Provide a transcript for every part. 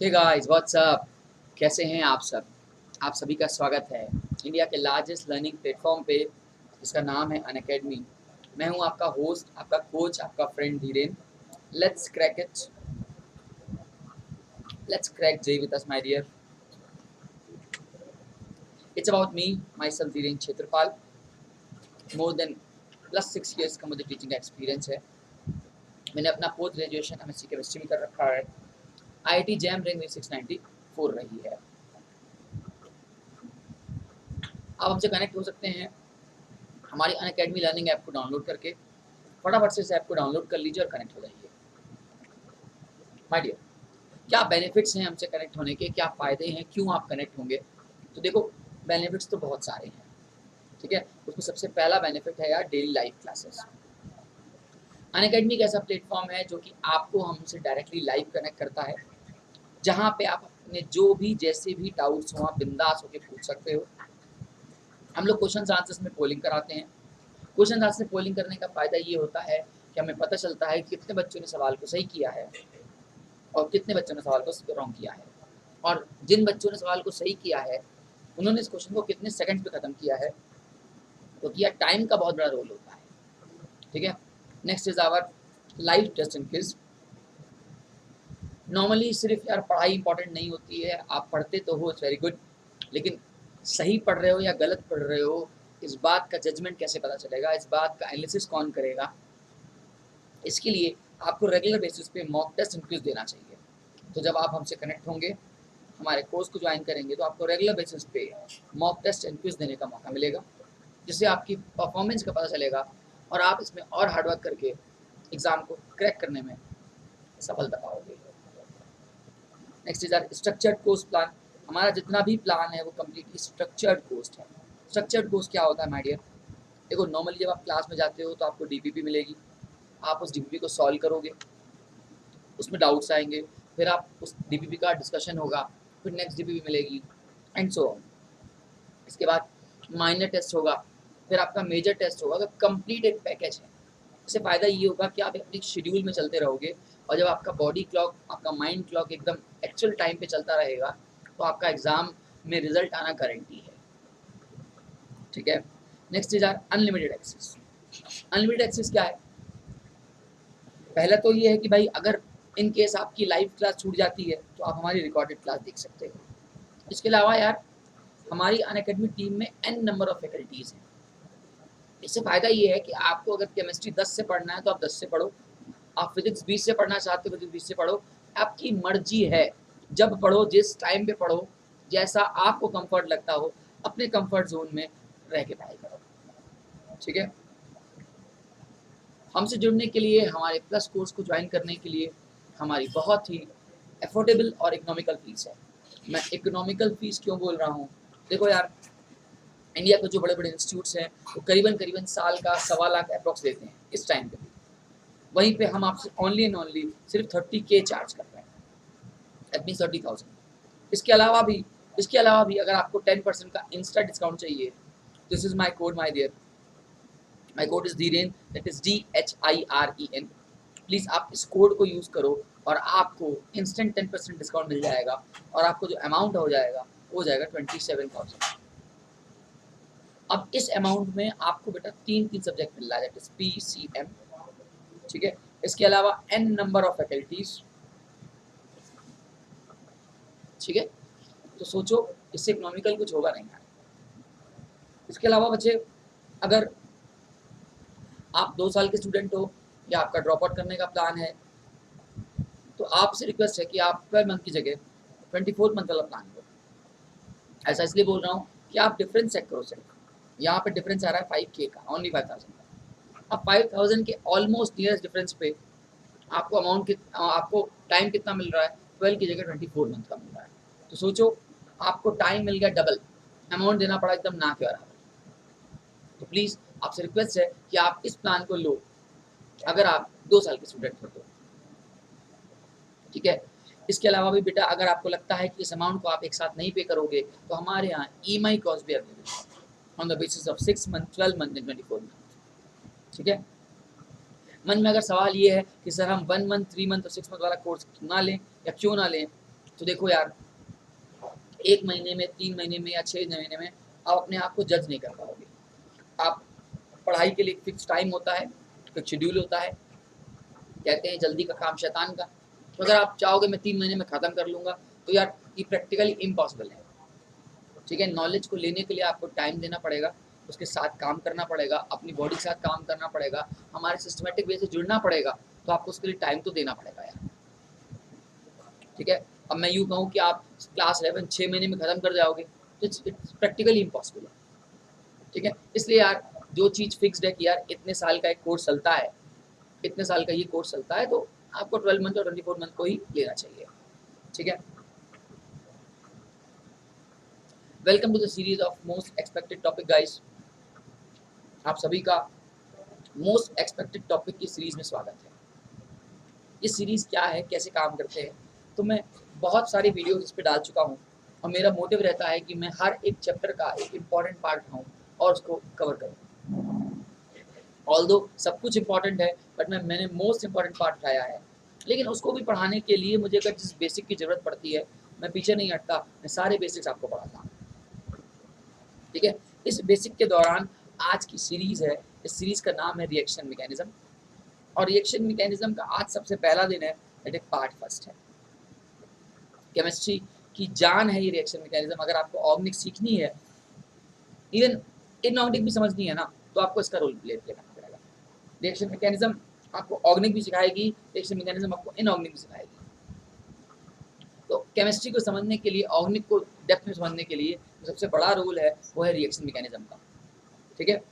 Hey guys what's up. कैसे हैं आप सब? आप सभी का स्वागत है इंडिया के लार्जेस्ट लर्निंग प्लेटफॉर्म पे जिसका नाम है अनअकैडमी। मैं हूं आपका होस्ट, आपका कोच, आपका friend Dhiren. Let's crack it, let's crack J with us my dear. It's about me, myself Dhiren Kshetrapal. More than +6 years का मुझे टीचिंग का एक्सपीरियंस है। मैंने अपना पोस्ट ग्रेजुएशन एमएससी केमिस्ट्री में कर रखा है। आईआईटी जैम रैंक मेरी 694 रही है। आप हमसे कनेक्ट हो सकते हैं हमारी अनअकैडमी लर्निंग ऐप को डाउनलोड करके। फटाफट से इस ऐप को डाउनलोड कर लीजिए और कनेक्ट हो जाइए। माय डियर, क्या बेनिफिट्स हैं हमसे कनेक्ट होने के, क्या फ़ायदे हैं, क्यों आप कनेक्ट होंगे? तो देखो, बेनिफिट्स तो बहुत सारे हैं, ठीक है। उसमें सबसे पहला बेनिफिट है यार डेली लाइव क्लासेस। अनअकैडमी एक ऐसा प्लेटफॉर्म है जो कि आपको हमसे डायरेक्टली लाइव कनेक्ट करता है, जहाँ पे आप अपने जो भी जैसे भी डाउट्स हो आप बिंदास होकर पूछ सकते हो। हम लोग क्वेश्चन आंसर्स में पोलिंग कराते हैं। क्वेश्चन आंसर पोलिंग करने का फ़ायदा ये होता है कि हमें पता चलता है कि कितने बच्चों ने सवाल को सही किया है और कितने बच्चों ने सवाल को रॉन्ग किया है, और जिन बच्चों ने सवाल को सही किया है उन्होंने इस क्वेश्चन को कितने सेकंड्स में ख़त्म किया है, क्योंकि यार टाइम का बहुत बड़ा रोल होता है, ठीक है। Next is our live test and quiz. Normally सिर्फ यार पढ़ाई इंपॉर्टेंट नहीं होती है, आप पढ़ते तो हो, इट्स वेरी गुड, लेकिन सही पढ़ रहे हो या गलत पढ़ रहे हो इस बात का जजमेंट कैसे पता चलेगा, इस बात का एनालिसिस कौन करेगा? इसके लिए आपको रेगुलर बेसिस पे मॉक टेस्ट एंड क्विज देना चाहिए। तो जब आप हमसे कनेक्ट होंगे, हमारे कोर्स को ज्वाइन करेंगे, तो आपको रेगुलर बेसिस पे मॉक टेस्ट एंड क्विज देने का मौका मिलेगा, जिससे आपकी परफॉर्मेंस का पता चलेगा और आप इसमें और हार्डवर्क करके एग्ज़ाम को क्रैक करने में सफलता पाओगे। Next is our structured course plan. हमारा जितना भी प्लान है वो कम्प्लीटली स्ट्रक्चर्ड कोर्स है। स्ट्रक्चर्ड कोर्स क्या होता है माय डियर? देखो, नॉर्मली जब आप क्लास में जाते हो तो आपको डीपीपी मिलेगी, आप उस डीपीपी को सॉल्व करोगे, उसमें डाउट्स आएंगे, फिर आप उस डीपीपी का डिस्कशन होगा, फिर नेक्स्ट डीपीपी मिलेगी एंड सो ऑन। इसके बाद माइनर टेस्ट होगा, फिर आपका मेजर टेस्ट होगा। तो कंप्लीट एक पैकेज है। इससे फ़ायदा ये होगा कि आप अपने शेड्यूल में चलते रहोगे, और जब आपका बॉडी क्लॉक, आपका माइंड क्लॉक एकदम एक्चुअल टाइम पे चलता रहेगा, तो आपका एग्ज़ाम में रिजल्ट आना गारंटी है, ठीक है। Next is are unlimited access. Unlimited access क्या है? पहला तो ये है कि भाई अगर इन केस आपकी लाइव क्लास छूट जाती है तो आप हमारी रिकॉर्डेड क्लास देख सकते हो। इसके अलावा यार हमारी अनअकैडमी टीम में एन नंबर ऑफ फैकल्टीज़ हैं। इससे फ़ायदा ये है कि आपको अगर केमिस्ट्री 10 से पढ़ना है तो आप 10 से पढ़ो, आप फिजिक्स 20 से पढ़ना चाहते हो फिजिक्स 20 से पढ़ो, आपकी मर्जी है। जब पढ़ो, जिस टाइम पे पढ़ो, जैसा आपको कंफर्ट लगता हो, अपने कंफर्ट जोन में रह के पढ़ाई करो, ठीक है। हमसे जुड़ने के लिए, हमारे प्लस कोर्स को ज्वाइन करने के लिए हमारी बहुत ही अफोर्डेबल और इकोनॉमिकल फ़ीस है। मैं इकोनॉमिकल फ़ीस क्यों बोल रहा हूँ? देखो यार, इंडिया के जो बड़े-बड़े इंस्टीट्यूट्स हैं वो करीबन साल का 1.25 लाख अप्रॉक्स लेते हैं इस टाइम पे भी। वहीं पे हम आपसे ओनली एंड ओनली सिर्फ 30K चार्ज कर रहे हैं, दैट मीन्स 30,000। इसके अलावा भी अगर आपको 10% का इंस्टा डिस्काउंट चाहिए, this is my code my dear. My code is Dhiren, that is DHIREN। Please आप इस कोड को यूज़ करो और आपको इंस्टेंट 10% डिस्काउंट मिल जाएगा, और आपको जो अमाउंट हो जाएगा वो जाएगा 27,000। अब इस अमाउंट में आपको बेटा तीन सब्जेक्ट मिल रहा है, दैट इज PCM, ठीक है। इसके अलावा एन नंबर ऑफ फैकल्टीज, ठीक है। तो सोचो, इससे इकोनॉमिकल कुछ होगा नहीं यार। इसके अलावा बच्चे, अगर आप 2 साल के स्टूडेंट हो या आपका ड्रॉप आउट करने का प्लान है, तो आपसे रिक्वेस्ट है कि आप 12 मंथ की जगह 24 मंथ वाला प्लान लो। ऐसा इसलिए बोल रहा हूँ कि आप डिफरेंस चेक करो सिर्फ। यहाँ पे डिफरेंस आ रहा है 5K का, ओनली 5,000 का। अब 5,000 के ऑलमोस्ट नियरेस्ट डिफरेंस पे आपको आपको टाइम कितना मिल रहा है? 12 की जगह 24 मंथ का मिल रहा है। तो सोचो, आपको टाइम मिल गया डबल, अमाउंट देना पड़ा एकदम ना के बराबर। तो प्लीज़ आपसे रिक्वेस्ट है कि आप इस प्लान को लो, अगर आप 2 साल के स्टूडेंट हो तो, ठीक है। इसके अलावा भी बेटा, अगर आपको लगता है कि इस अमाउंट को आप एक साथ नहीं पे करोगे, तो हमारे यहाँ EMI कॉस्ट भी अवेलेबल है on the basis of 6 month, 12 month and 24 month, ठीक है। मन में अगर सवाल ये है कि सर हम 1 मंथ, 3 मंथ और 6 मंथ वाला कोर्स ना लें या क्यों ना लें, तो देखो यार, 1 महीने में, 3 महीने में या 6 महीने में आप अपने आप को जज नहीं कर पाओगे। आप पढ़ाई के लिए एक फिक्स टाइम होता है, फिक्स शेड्यूल होता है, कहते हैं जल्दी का काम शैतान का। तो अगर आप चाहोगे मैं 3 महीने में ख़त्म कर लूँगा, तो यार ये प्रैक्टिकली इम्पॉसिबल है। ठीक है, नॉलेज को लेने के लिए आपको टाइम देना पड़ेगा, उसके साथ काम करना पड़ेगा, अपनी बॉडी के साथ काम करना पड़ेगा, हमारे सिस्टमेटिक वे से जुड़ना पड़ेगा, तो आपको उसके लिए टाइम तो देना पड़ेगा यार। ठीक है, अब मैं यूँ कहूँ कि आप क्लास 11 6 महीने में ख़त्म कर जाओगे, तो इट्स प्रैक्टिकली इम्पॉसिबल है। ठीक है, इसलिए यार जो चीज़ फिक्स्ड है कि यार इतने साल का एक कोर्स चलता है, इतने साल का ये कोर्स चलता है, तो आपको 12 मंथ और 24 मंथ को ही लेना चाहिए। ठीक है, welcome to the series of most expected topic guys. आप सभी का मोस्ट एक्सपेक्टेड टॉपिक की सीरीज में स्वागत है। ये सीरीज क्या है, कैसे काम करते हैं, तो मैं बहुत सारी वीडियोस इस पर डाल चुका हूँ और मेरा मोटिव रहता है कि मैं हर एक चैप्टर का एक इम्पॉर्टेंट पार्ट उठाऊँ और उसको कवर करूँ। ऑल्दो सब कुछ इम्पॉर्टेंट है, बट मैंने मोस्ट इम्पॉर्टेंट पार्ट उठाया है। लेकिन उसको भी पढ़ाने के लिए मुझे अगर जिस बेसिक की ज़रूरत पड़ती है, मैं पीछे नहीं हटता, मैं सारे बेसिक्स आपको पढ़ाता हूँ। ठीक है, इस बेसिक के दौरान आज की सीरीज़ है, इस सीरीज़ का नाम है रिएक्शन मैकेनिज्म, और रिएक्शन मैकेनिज्म का आज सबसे पहला दिन है, एक पार्ट फर्स्ट है। केमिस्ट्री की जान है ये रिएक्शन मैकेनिज्म। अगर आपको ऑर्गेनिक सीखनी है, इवन इनऑर्गेनिक भी समझनी है ना, तो आपको इसका रोल प्ले करना पड़ेगा। रिएक्शन मैकेनिज्म आपको ऑर्गेनिक भी सिखाएगी, रिएक्शन मैकेनिज्म आपको इनऑर्गेनिक भी सिखाएगी। तो केमिस्ट्री को समझने के लिए, ऑर्गेनिक को डेप्थ में समझने के लिए जो सबसे बड़ा रोल है वो है रिएक्शन मैकेनिज्म का। ठीक है,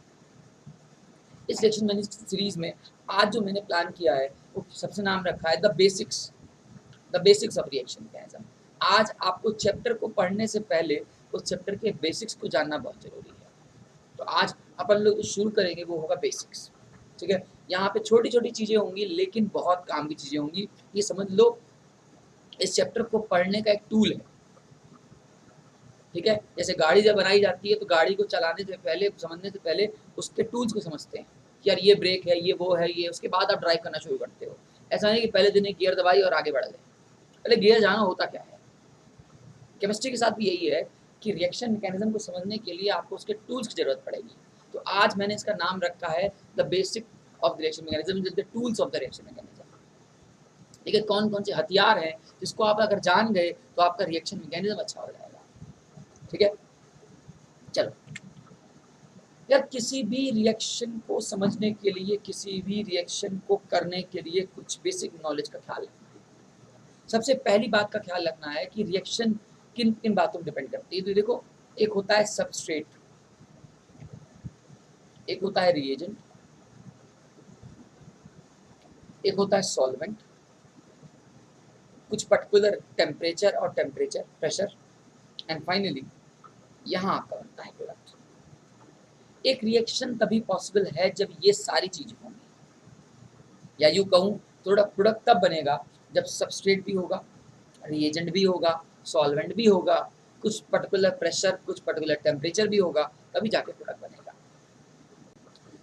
इस रिएक्शन मैकेनिज्म सीरीज में आज जो मैंने प्लान किया है वो सबसे नाम रखा है the basics of reaction mechanism. आज आपको चैप्टर को पढ़ने से पहले उस चैप्टर के बेसिक्स को जानना बहुत जरूरी है। तो आज अपन लोग शुरू करेंगे, वो होगा बेसिक्स। ठीक है, यहाँ पे छोटी छोटी चीज़ें होंगी लेकिन बहुत काम की चीज़ें होंगी, ये समझ लो। इस चैप्टर को पढ़ने का एक टूल है। ठीक है, जैसे गाड़ी जब बनाई जाती है तो गाड़ी को चलाने से पहले, समझने से पहले उसके टूल्स को समझते हैं कि यार ये ब्रेक है, ये वो है, ये, उसके बाद आप ड्राइव करना शुरू करते हो। ऐसा नहीं कि पहले दिन एक गियर दबाई और आगे बढ़ गए। पहले गियर जाना होता क्या है। केमिस्ट्री के साथ भी यही है कि रिएक्शन मैकेनिज्म को समझने के लिए आपको उसके टूल्स की जरूरत पड़ेगी। तो आज मैंने इसका नाम रखा है the basic of the reaction mechanism, the tools of the reaction mechanism. ठीक है, कौन कौन से हथियार हैं जिसको आप अगर जान गए तो आपका रिएक्शन मैकेनिज्म अच्छा हो जाएगा। ठीक है, चलो यार, किसी भी रिएक्शन को समझने के लिए, किसी भी रिएक्शन को करने के लिए कुछ बेसिक नॉलेज का ख्याल रखना है। सबसे पहली बात का ख्याल रखना है कि रिएक्शन किन किन बातों पर डिपेंड करती है। तो देखो, एक होता है सबस्ट्रेट, एक होता है रिएजेंट, एक होता है सॉल्वेंट, कुछ पर्टिकुलर टेम्परेचर और टेम्परेचर प्रेशर, एंड फाइनली यहाँ आपका बनता है प्रोडक्ट। एक रिएक्शन तभी पॉसिबल है जब ये सारी चीजें होंगी, या यूँ कहूँ थोड़ा प्रोडक्ट तब बनेगा जब सबस्ट्रेट भी होगा, रिएजेंट भी होगा, सॉल्वेंट भी होगा, कुछ पर्टिकुलर प्रेशर, कुछ पर्टिकुलर टेम्परेचर भी होगा, तभी जाके प्रोडक्ट बनेगा।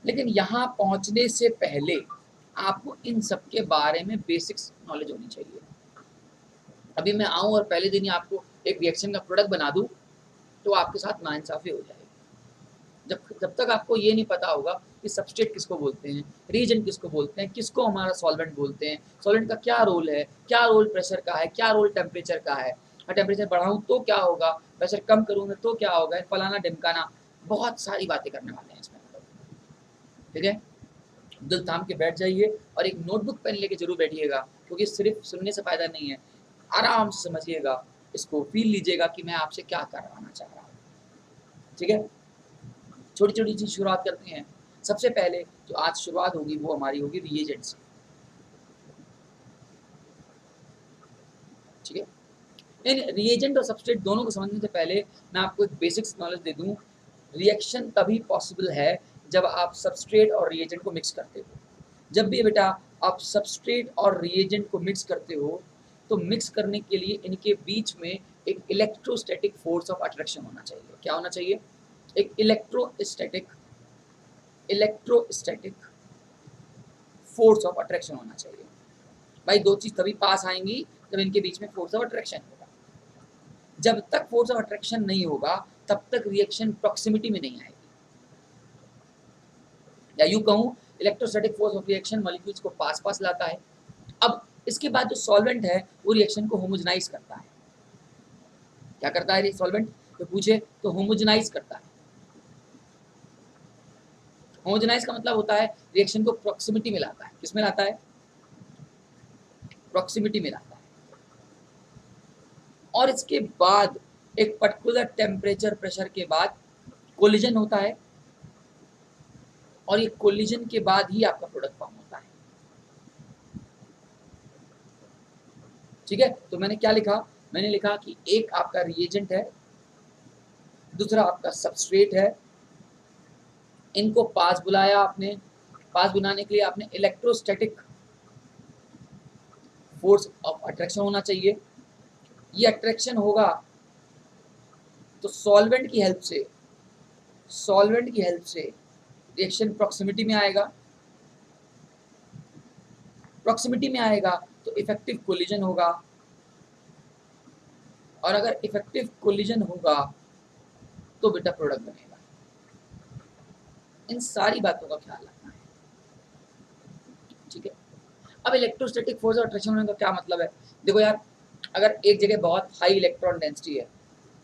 लेकिन यहाँ पहुँचने से पहले आपको इन सब के बारे में बेसिक्स नॉलेज होनी चाहिए। अभी मैं आऊँ और पहले दिन ही आपको एक रिएक्शन का प्रोडक्ट बना दूँ तो आपके साथ नाइंसाफ़ी हो जाएगी। जब तक आपको ये नहीं पता होगा कि सबस्ट्रेट किसको बोलते हैं, रीजेंट किसको बोलते हैं, किसको हमारा सॉल्वेंट बोलते हैं, सॉल्वेंट का क्या रोल है, क्या रोल प्रेशर का है, क्या रोल टेम्परेचर का है, टेम्परेचर बढ़ाऊँ तो क्या होगा, प्रेशर कम करूँगा तो क्या होगा, फलाना ढिमकाना, बहुत सारी बातें करने वाले हैं इसमें। ठीक है, दिल थाम के बैठ जाइए और एक नोटबुक पेन लेके जरूर बैठिएगा, क्योंकि सिर्फ सुनने से फ़ायदा नहीं है। आराम से समझिएगा, इसको फील लीजिएगा कि मैं आपसे क्या करवाना चाह रहा हूँ। ठीक है, छोटी छोटी चीज़ शुरुआत करते हैं। सबसे पहले जो आज शुरुआत होगी वो हमारी होगी रिएजेंट से। ठीक है, इन रिएजेंट और सबस्ट्रेट दोनों को समझने से पहले मैं आपको एक बेसिक्स नॉलेज दे दूं। रिएक्शन तभी पॉसिबल है जब आप सबस्ट्रेट और रिएजेंट को मिक्स करते हो। जब भी बेटा आप सबस्ट्रेट और रिएजेंट को मिक्स करते हो, तो मिक्स करने के लिए इनके बीच में एक इलेक्ट्रोस्टैटिक फोर्स ऑफ अट्रैक्शन होना चाहिए। क्या होना चाहिए? एक इलेक्ट्रोस्टैटिक फोर्स ऑफ अट्रैक्शन होना चाहिए। भाई दो चीज़ तभी पास आएंगी जब इनके बीच में फोर्स ऑफ अट्रैक्शन होगा। जब तक फोर्स ऑफ अट्रैक्शन नहीं होगा तब तक रिएक्शन प्रॉक्सिमिटी में नहीं आएगी। या यूं कहूं, electrostatic force of reaction molecules को पास पास लाता है। अब इसके बाद जो सॉल्वेंट है वो रिएक्शन को होमोजेनाइज करता है। क्या करता है सॉल्वेंट, तो पूछे तो होमोजेनाइज करता है। होमोजेनाइज का मतलब होता है रिएक्शन को प्रॉक्सिमिटी में लाता है। किसमें लाता है, प्रॉक्सिमिटी में लाता है। और इसके बाद एक पर्टिकुलर टेम्परेचर प्रेशर के बाद कोलिजन होता है, और ये कोलिजन के बाद ही आपका प्रोडक्ट फॉर्म होता है। ठीक है, तो मैंने क्या लिखा, मैंने लिखा कि एक आपका रिएजेंट है, दूसरा आपका सबस्ट्रेट है। इनको पास बुलाया आपने, पास बुलाने के लिए आपने इलेक्ट्रोस्टैटिक फोर्स ऑफ अट्रैक्शन होना चाहिए। ये अट्रैक्शन होगा तो सॉल्वेंट की हेल्प से, सॉल्वेंट की हेल्प से रिएक्शन प्रॉक्सिमिटी में आएगा। प्रॉक्सिमिटी में आएगा तो इफेक्टिव कोलिजन होगा, और अगर इफेक्टिव कोलिजन होगा तो बेटा प्रोडक्ट बनेगा। इन सारी बातों का ख्याल रखना है। ठीक है, अब इलेक्ट्रोस्टैटिक फोर्स और अट्रैक्शन होने का क्या मतलब है। देखो यार, अगर एक जगह बहुत हाई इलेक्ट्रॉन डेंसिटी है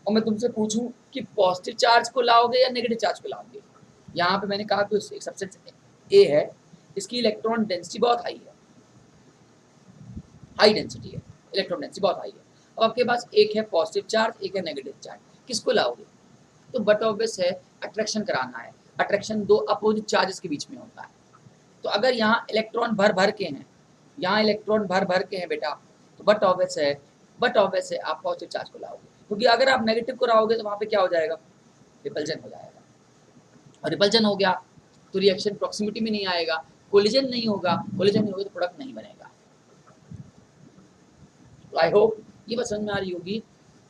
और मैं तुमसे पूछूं कि पॉजिटिव चार्ज को लाओगे या नेगेटिव चार्ज को लाओगे, यहाँ पे मैंने कहा कि एक सब्सटेंस ए है, इसकी इलेक्ट्रॉन डेंसिटी बहुत हाई है, हाई डेंसिटी है, इलेक्ट्रॉन डेंसिटी बहुत हाई है। अब आपके पास एक है पॉजिटिव चार्ज, एक है नेगेटिव चार्ज, किसको लाओगे, तो बट ऑब्वियस है अट्रैक्शन कराना है। अट्रैक्शन दो अपोजिट चार्जेस के बीच में होता है। तो अगर यहाँ इलेक्ट्रॉन भर भर के हैं, यहाँ इलेक्ट्रॉन भर भर के हैं बेटा, तो बट ऑब्वियस है आप पॉजिटिव चार्ज को लाओगे, क्योंकि अगर आप नेगेटिव को लाओगे तो वहाँ पे क्या हो जाएगा, रिपल्जन हो जाएगा। और रिपल्जन हो गया तो रिएक्शन प्रॉक्सिमिटी में नहीं आएगा, कोलिजन नहीं होगा, कोलिजन नहीं होगा तो प्रोडक्ट नहीं बनेगा। तो आई होप ये बात समझ में आ रही होगी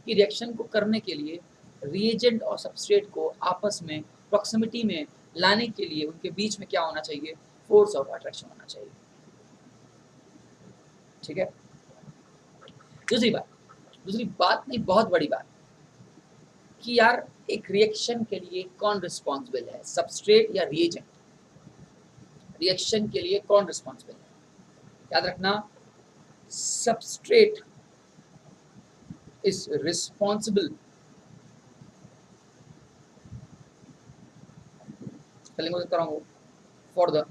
कि रिएक्शन को करने के लिए रिएजेंट और सबस्ट्रेट को आपस में प्रॉक्सिमिटी में लाने के लिए उनके बीच में क्या होना चाहिए, फोर्स ऑफ अट्रैक्शन होना चाहिए। ठीक है, दूसरी बात नहीं, बहुत बड़ी बात, कि यार एक रिएक्शन के लिए कौन रिस्पॉन्सिबल है, सबस्ट्रेट या रिएजेंट। रिएक्शन के लिए कौन रिस्पॉन्सिबल है, याद रखना, substrate is responsible for the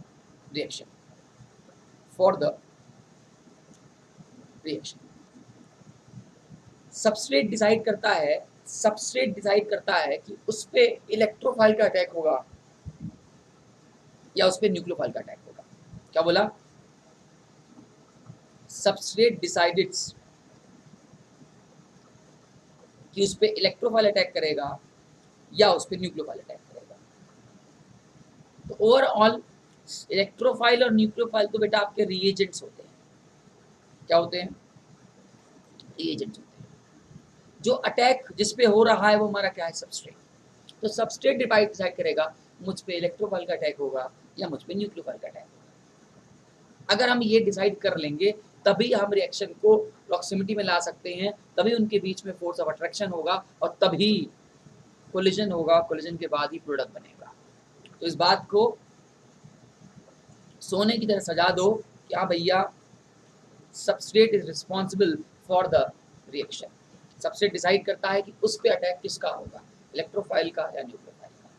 reaction, for the reaction. Substrate decide करता है, सबस्ट्रेट डिसाइड करता है कि उस पे इलेक्ट्रोफाइल का अटैक होगा या उस पे न्यूक्लियोफाइल का अटैक होगा। क्या बोला, सबस्ट्रेट डिसाइड्स कि उस पे इलेक्ट्रोफाइल अटैक करेगा या उस पे न्यूक्लियोफाइल अटैक करेगा। तो ओवरऑल इलेक्ट्रोफाइल और न्यूक्लियोफाइल तो बेटा आपके रिएजेंट्स होते हैं। क्या होते हैं, रिएजेंट्स होते हैं। जो अटैक जिस पे हो रहा है वो हमारा क्या है, सबस्ट्रेट। तो सबस्ट्रेट डिसाइड करेगा मुझ पे इलेक्ट्रोफाइल का अटैक होगा या मुझ पे न्यूक्लियोफाइल का अटैक होगा। अगर हम ये डिसाइड कर लेंगे तभी हम रिएक्शन को प्रॉक्सिमिटी में ला सकते हैं, तभी उनके बीच में फोर्स ऑफ अट्रैक्शन होगा और तभी कोलिजन होगा, कोलिजन के बाद ही प्रोडक्ट बनेगा। तो इस बात को सोने की तरह सजा दो कि हाँ भैया, substrate is responsible for the reaction. Substrate decide करता है कि उस पे अटैक किसका होगा, इलेक्ट्रोफाइल का या न्यूक्लियोफाइल का।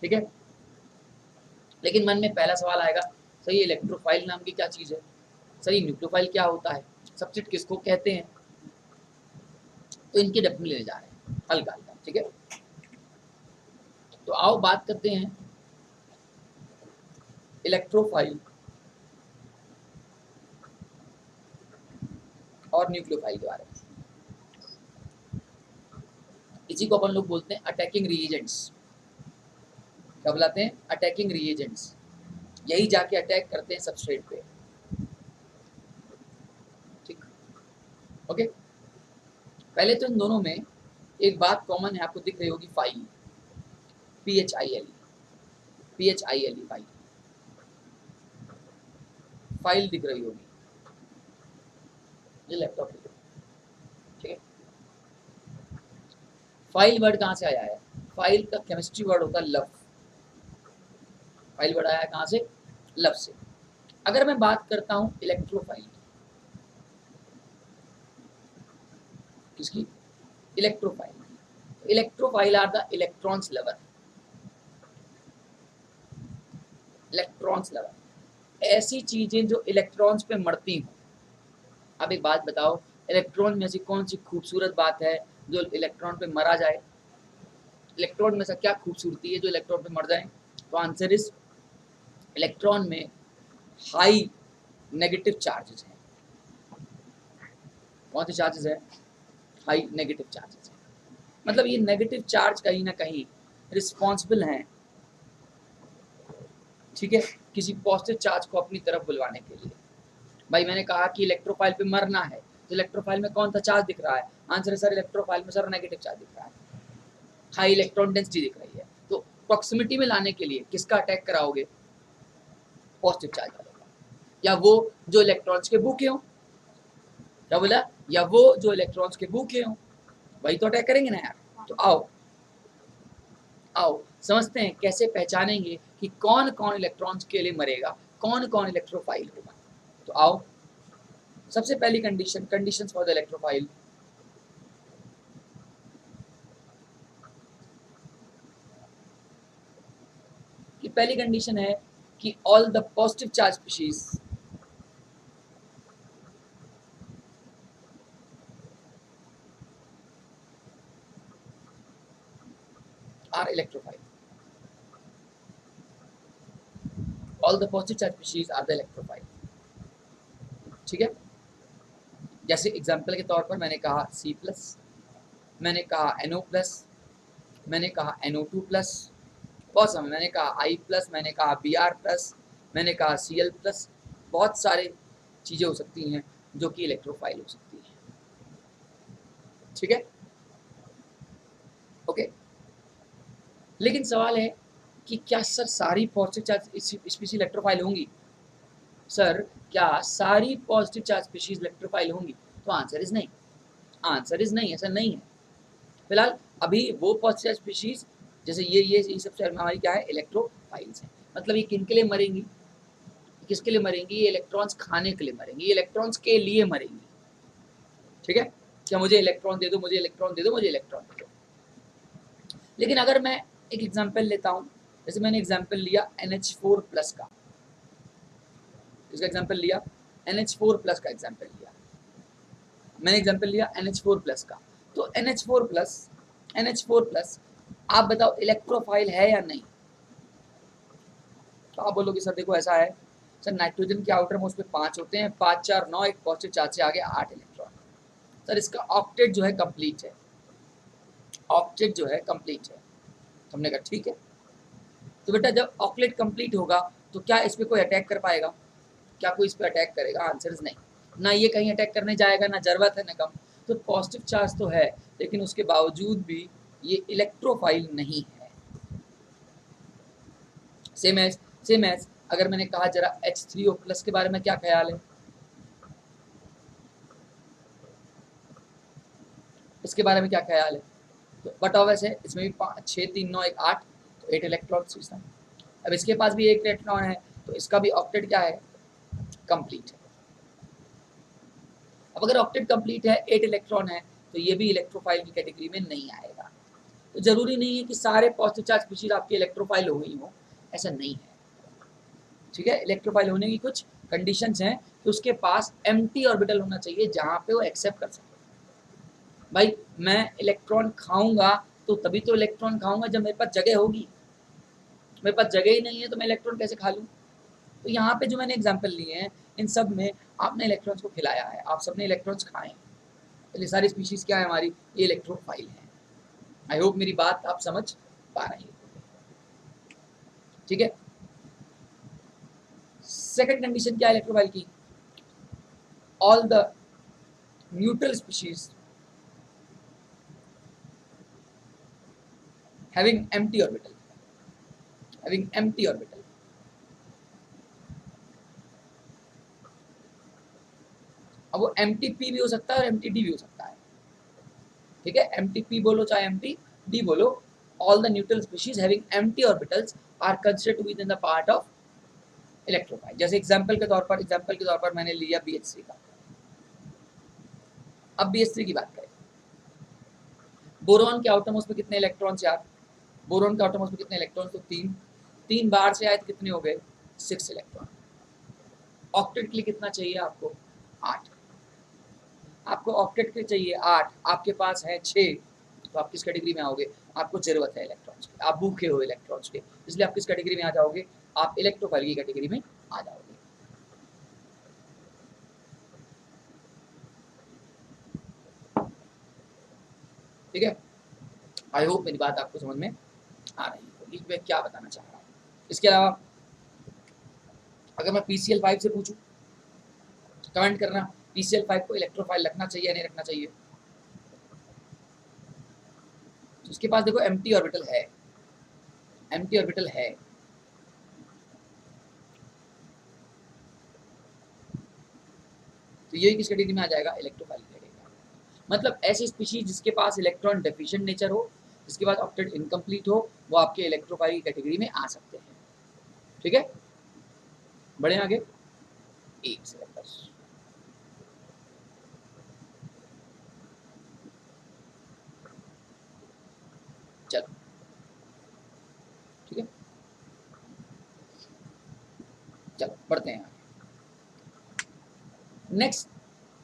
ठीक है, लेकिन मन में पहला सवाल आएगा, सही इलेक्ट्रोफाइल नाम की क्या चीज़ है, सही न्यूक्लियोफाइल क्या होता है, सबस्ट्रेट किसको कहते हैं। तो इनके डेप्थ में लेने जा रहे हैं हल्का हल्का। ठीक है, तो आओ बात करते हैं इलेक्ट्रोफाइल और न्यूक्लियोफाइल के बारे में। इसी को अपन लोग बोलते हैं अटैकिंग रिएजेंट्स। क्या बुलाते हैं, अटैकिंग रिएजेंट्स। यही जाके अटैक करते हैं सबस्ट्रेट पे। ठीक, ओके। पहले तो इन दोनों में एक बात कॉमन है, आपको दिख रही होगी फाइल, PHILE, फाइल, फाइल दिख रही होगी, ये लैपटॉप पे। ठीक है, फाइल वर्ड कहाँ से आया है? फाइल का केमिस्ट्री वर्ड होता है लव। फाइल वर्ड आया है कहाँ से? लव से। अगर मैं बात करता हूँ इलेक्ट्रोफाइल की, किसकी? Electrophile. Electrophile are the electrons lover. Electrons lover ऐसी चीजें जो इलेक्ट्रॉन्स पे मरती हूँ। अब एक बात बताओ, इलेक्ट्रॉन में ऐसी कौन सी खूबसूरत बात है जो इलेक्ट्रॉन पे मरा जाए? इलेक्ट्रॉन में ऐसा क्या खूबसूरती है जो इलेक्ट्रॉन पे मर जाए? तो आंसर इज, इलेक्ट्रॉन में हाई नेगेटिव चार्जेस हैं। कौन से चार्जेस है? हाई नेगेटिव चार्जेस है। मतलब ये नेगेटिव चार्ज कहीं ना कहीं रिस्पॉन्सिबल हैं, ठीक है, किसी पॉजिटिव चार्ज को अपनी तरफ बुलवाने के लिए। भाई मैंने कहा कि इलेक्ट्रोफाइल पे मरना है, तो इलेक्ट्रोफाइल में कौन सा चार्ज दिख रहा है? आंसर है सर इलेक्ट्रोफाइल में सर नेगेटिव चार्ज दिख रहा है, हाई इलेक्ट्रॉन डेंसिटी दिख रही है। तो प्रॉक्सिमिटी में लाने के लिए किसका अटैक कराओगे? पॉजिटिव चार्ज वाले का। या वो जो इलेक्ट्रॉन्स के भूखे हों, क्या बोला? या वो जो इलेक्ट्रॉन्स के भूखे हों, वही तो अटैक करेंगे ना यार। तो आओ आओ समझते हैं कैसे पहचानेंगे कि कौन कौन इलेक्ट्रॉन्स के लिए मरेगा, कौन कौन इलेक्ट्रोफाइल होगा। तो आओ, सबसे पहली कंडीशंस फॉर द इलेक्ट्रोफाइल। कि पहली कंडीशन है कि all the positive charge species are electrophile. All the positive charge species are the electrophile. ठीक है, जैसे एग्जांपल के तौर पर मैंने कहा C+, मैंने कहा NO+, मैंने कहा NO2+, बहुत समय मैंने कहा I+, मैंने कहा Br+, मैंने कहा Cl+। बहुत सारे चीज़ें हो सकती हैं जो कि इलेक्ट्रोफाइल हो सकती हैं। ठीक है, ओके। लेकिन सवाल है कि क्या सर सारी पॉजिटिव चार्ज स्पीशीज इलेक्ट्रोफाइल होंगी? सर क्या सारी पॉजिटिव चार्ज स्पीशीज इलेक्ट्रोफाइल होंगी? तो आंसर इज नहीं। आंसर इज नहीं, ऐसा नहीं है। फिलहाल अभी वो पॉजिटिव चार्ज स्पीशीज जैसे ये सबसे हमारी क्या है? इलेक्ट्रोफाइल्स है। मतलब ये किन के लिए मरेंगी? किसके लिए मरेंगी? ये इलेक्ट्रॉन्स खाने के लिए मरेंगी, ये इलेक्ट्रॉन्स के लिए मरेंगी। ठीक है, क्या मुझे इलेक्ट्रॉन दे दो, मुझे इलेक्ट्रॉन दे दो, मुझे इलेक्ट्रॉन दे दो। लेकिन अगर मैं एक एग्जाम्पल लेता हूँ, जैसे मैंने एग्जाम्पल लिया NH4+ का, इसका एग्जाम्पल लिया NH4+ का एग्जाम्पल लिया, मैंने एग्जाम्पल लिया NH4+ का। तो NH4+ आप बताओ इलेक्ट्रोफाइल है या नहीं? तो आप बोलोगे सर देखो ऐसा है सर, नाइट्रोजन के आउटर मोस्ट पे 5 होते हैं, 5 4 9, एक पॉजिटिव चार्ज से आगे 8 इलेक्ट्रॉन। सर इसका ऑक्टेट जो है कंप्लीट है, ऑक्टेट जो है कंप्लीट है। हमने कहा ठीक है। तो बेटा जब ऑक्टेट कंप्लीट होगा तो क्या इस पे कोई अटैक कर पाएगा? क्या कोई इस पे अटैक करेगा? आंसर इज नहीं। ना ये कहीं अटैक करने जाएगा, ना जरूरत है, ना कम। तो पॉजिटिव चार्ज तो है, लेकिन उसके बावजूद भी ये इलेक्ट्रोफाइल नहीं है। सेम एज अगर मैंने कहा जरा H3O+ के बारे में क्या ख्याल है? इसके बारे में क्या ख्याल है? तो बताओ। वैसे इसमें भी 5 6 3 9 1 8, तो 8 इलेक्ट्रॉन सिस्टम। अब इसके पास भी 1 इलेक्ट्रॉन है, तो इसका भी ऑक्टेट क्या है? कंप्लीट है। अब अगर ऑक्टेट कंप्लीट है, 8 इलेक्ट्रॉन है, तो ये भी इलेक्ट्रोफाइल की कैटेगरी में नहीं आएगा। तो जरूरी नहीं है कि सारे पॉजिटिव चार्ज स्पीशीज आपके इलेक्ट्रोफाइल हो गई हो, ऐसा नहीं है। ठीक है, इलेक्ट्रोफाइल होने की कुछ कंडीशंस हैं कि उसके पास एम्प्टी ऑर्बिटल होना चाहिए जहां पे वो एक्सेप्ट कर सके। भाई मैं इलेक्ट्रॉन खाऊंगा तो तभी तो इलेक्ट्रॉन खाऊंगा जब मेरे पास जगह होगी। मेरे पास जगह ही नहीं है तो मैं इलेक्ट्रॉन कैसे खा लूँ? तो यहाँ पे जो मैंने एग्जाम्पल लिए हैं, इन सब में आपने इलेक्ट्रॉन्स को खिलाया है, आप सबने इलेक्ट्रॉन्स खाए हैं। ये सारी स्पीशीज क्या है हमारी? ये इलेक्ट्रोफाइल है। आई होप मेरी बात आप समझ पा रहे हैं। ठीक है, सेकंड कंडीशन क्या है इलेक्ट्रोफाइल की? All the neutral species having empty orbital, having empty orbital। अब वो MTP भी हो सकता है और MTD भी हो सकता है। ठीक है, MTP बोलो चाहे MT, डी बोलो, all the neutral species having empty orbitals are considered to be in the part of electrophile. जैसे एग्जांपल के तौर पर मैंने लिया BH3 का। अब BH3 की बात करें, बोरॉन के आउटरमोस्ट में कितने इलेक्ट्रॉन्स यार? बोरॉन के आउटरमोस्ट में कितने इलेक्ट्रॉन्स? तो 3। 3 बाहर से आए तो कितने हो गए? 6 इलेक्ट्रॉन। ऑक्टेट के लिए कितना चाहिए आपको? 8। आपको ऑक्टेट के चाहिए 8, आपके पास है 6, तो आप किस कैटेगरी में आओगे? आपको जरूरत है इलेक्ट्रॉन्स की, आप भूखे हो इलेक्ट्रॉन्स के, इसलिए आप किस कैटेगरी में आ जाओगे? आप इलेक्ट्रोफाइल की कैटेगरी में आ जाओगे। ठीक है, आई होप मेरी बात आपको समझ में आ रही होगी मैं क्या बताना चाह रहा हूँ। इसके अलावा अगर मैं PCl5 से पूछूं, कमेंट करना, PCl5 को इलेक्ट्रोफाइल रखना चाहिए या नहीं रखना चाहिए? तो उसके पास देखो एम्प्टी ऑर्बिटल है, एम्प्टी ऑर्बिटल है, तो ये किस कैटेगरी में आ जाएगा? इलेक्ट्रोफाइल कैटेगरी में। मतलब ऐसी स्पीशीज जिसके पास इलेक्ट्रॉन डेफिशिएंट नेचर हो, जिसके पास ऑक्टेट इनकम्प्लीट हो, वो आपके इलेक्ट्रोफाइल की कैटेगरी में आ सकते हैं। ठीक है, बढ़े आगे। एक सेकंड बस। चलो ठीक है, चलो बढ़ते हैं। नेक्स्ट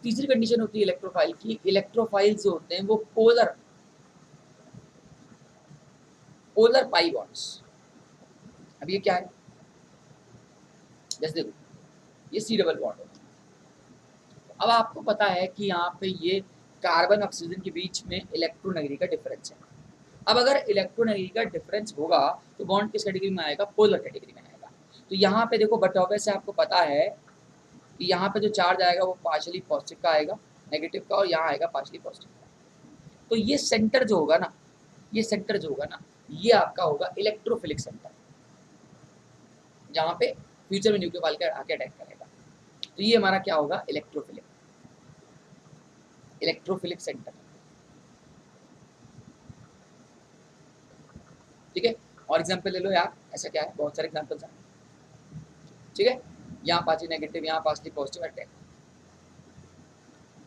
तीसरी कंडीशन होती है इलेक्ट्रोफाइल की। इलेक्ट्रोफाइल जो होते हैं वो पोलर पाई बॉन्ड्स। अब ये क्या है? जैसे देखो, ये C डबल बॉन्ड होता है। अब आपको पता है कि यहाँ पे ये कार्बन ऑक्सीजन के बीच में इलेक्ट्रोनेगेटिव का डिफरेंस है। अब अगर इलेक्ट्रोनेगेटिव का डिफरेंस होगा तो बॉन्ड किस कैटेगरी में आएगा? पोलर कैटेगरी में आएगा। तो यहाँ पे देखो बटोवे से आपको पता है कि यहाँ पे जो चार्ज आएगा वो पार्शियली पॉजिटिव का आएगा, नेगेटिव का, और यहाँ आएगा पार्शियली पॉजिटिव का। तो ये सेंटर जो होगा ना, ये सेंटर जो होगा ना, ये आपका होगा इलेक्ट्रोफिलिक सेंटर, जहाँ पे फ्यूचर में न्यूक्लियोफाइल का आके अटैक करेगा। तो ये हमारा क्या होगा? Electrophilic centre. ठीक है, और एग्जाम्पल ले लो यार, ऐसा क्या है? बहुत सारे एग्जाम्पल्स हैं। ठीक है, यहाँ पार्शियल नेगेटिव, यहाँ पार्शियली पॉजिटिव अटैक।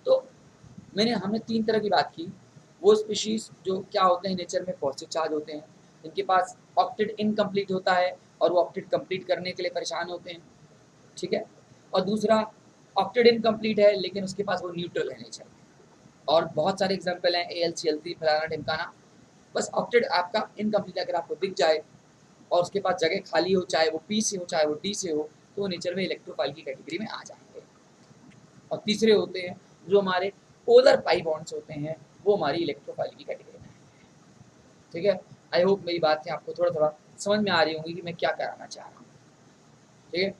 तो हमने 3 तरह की बात की। वो स्पीशीज जो क्या होते हैं, नेचर में पॉजिटिव चार्ज होते हैं, जिनके पास ऑक्टेट इनकम्प्लीट होता है और वो ऑक्टेट कंप्लीट करने के लिए परेशान होते हैं। ठीक है, और दूसरा ऑक्टेट इनकम्प्लीट है लेकिन उसके पास वो न्यूट्रल है नेचर। और बहुत सारे एग्जाम्पल हैं, AlCl3 फलाना ढिमकाना। बस ऑक्टेट आपका इनकम्प्लीट अगर आपको दिख जाए और उसके पास जगह खाली हो, चाहे वो P से हो चाहे वो D से हो, तो वो नेचर में इलेक्ट्रोफाइल की कैटेगरी में आ जाएंगे। और तीसरे होते हैं जो हमारे पोलर पाई बॉन्ड्स होते हैं, वो हमारी इलेक्ट्रोफाइल की कैटेगरी में आएंगे। ठीक है, आई होप मेरी बातें आपको थोड़ा थोड़ा समझ में आ रही होंगी कि मैं क्या कराना चाह रहा हूँ। ठीक है,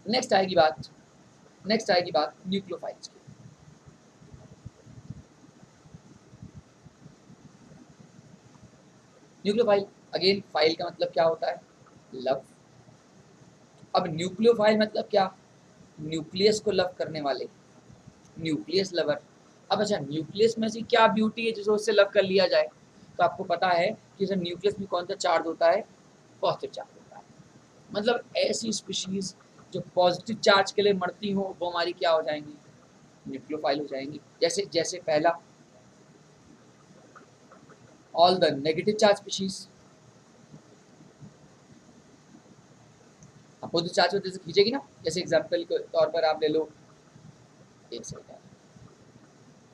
नेक्स्ट आएगी बात न्यूक्लियोफाइल्स की। न्यूक्लियोफाइल, अगेन फाइल का मतलब क्या होता है? लव। अब न्यूक्लियोफाइल मतलब क्या? न्यूक्लियस को लव करने वाले, न्यूक्लियस लवर। अब अच्छा, न्यूक्लियस में से क्या ब्यूटी है जिसे उससे लव कर लिया जाए? तो आपको पता है कि सर न्यूक्लियस में कौन सा चार्ज होता है? पॉजिटिव चार्ज होता है। मतलब ऐसी स्पीशीज जो पॉजिटिव चार्ज के लिए मरती हो वो हमारी क्या हो जाएंगी? न्यूक्लियोफाइल हो जाएंगी। जैसे जैसे पहला, all the negative charge species, opposite charge होते से खींचेगी ना। जैसे एग्जाम्पल के तौर पर आप ले लो, एक सेकंड,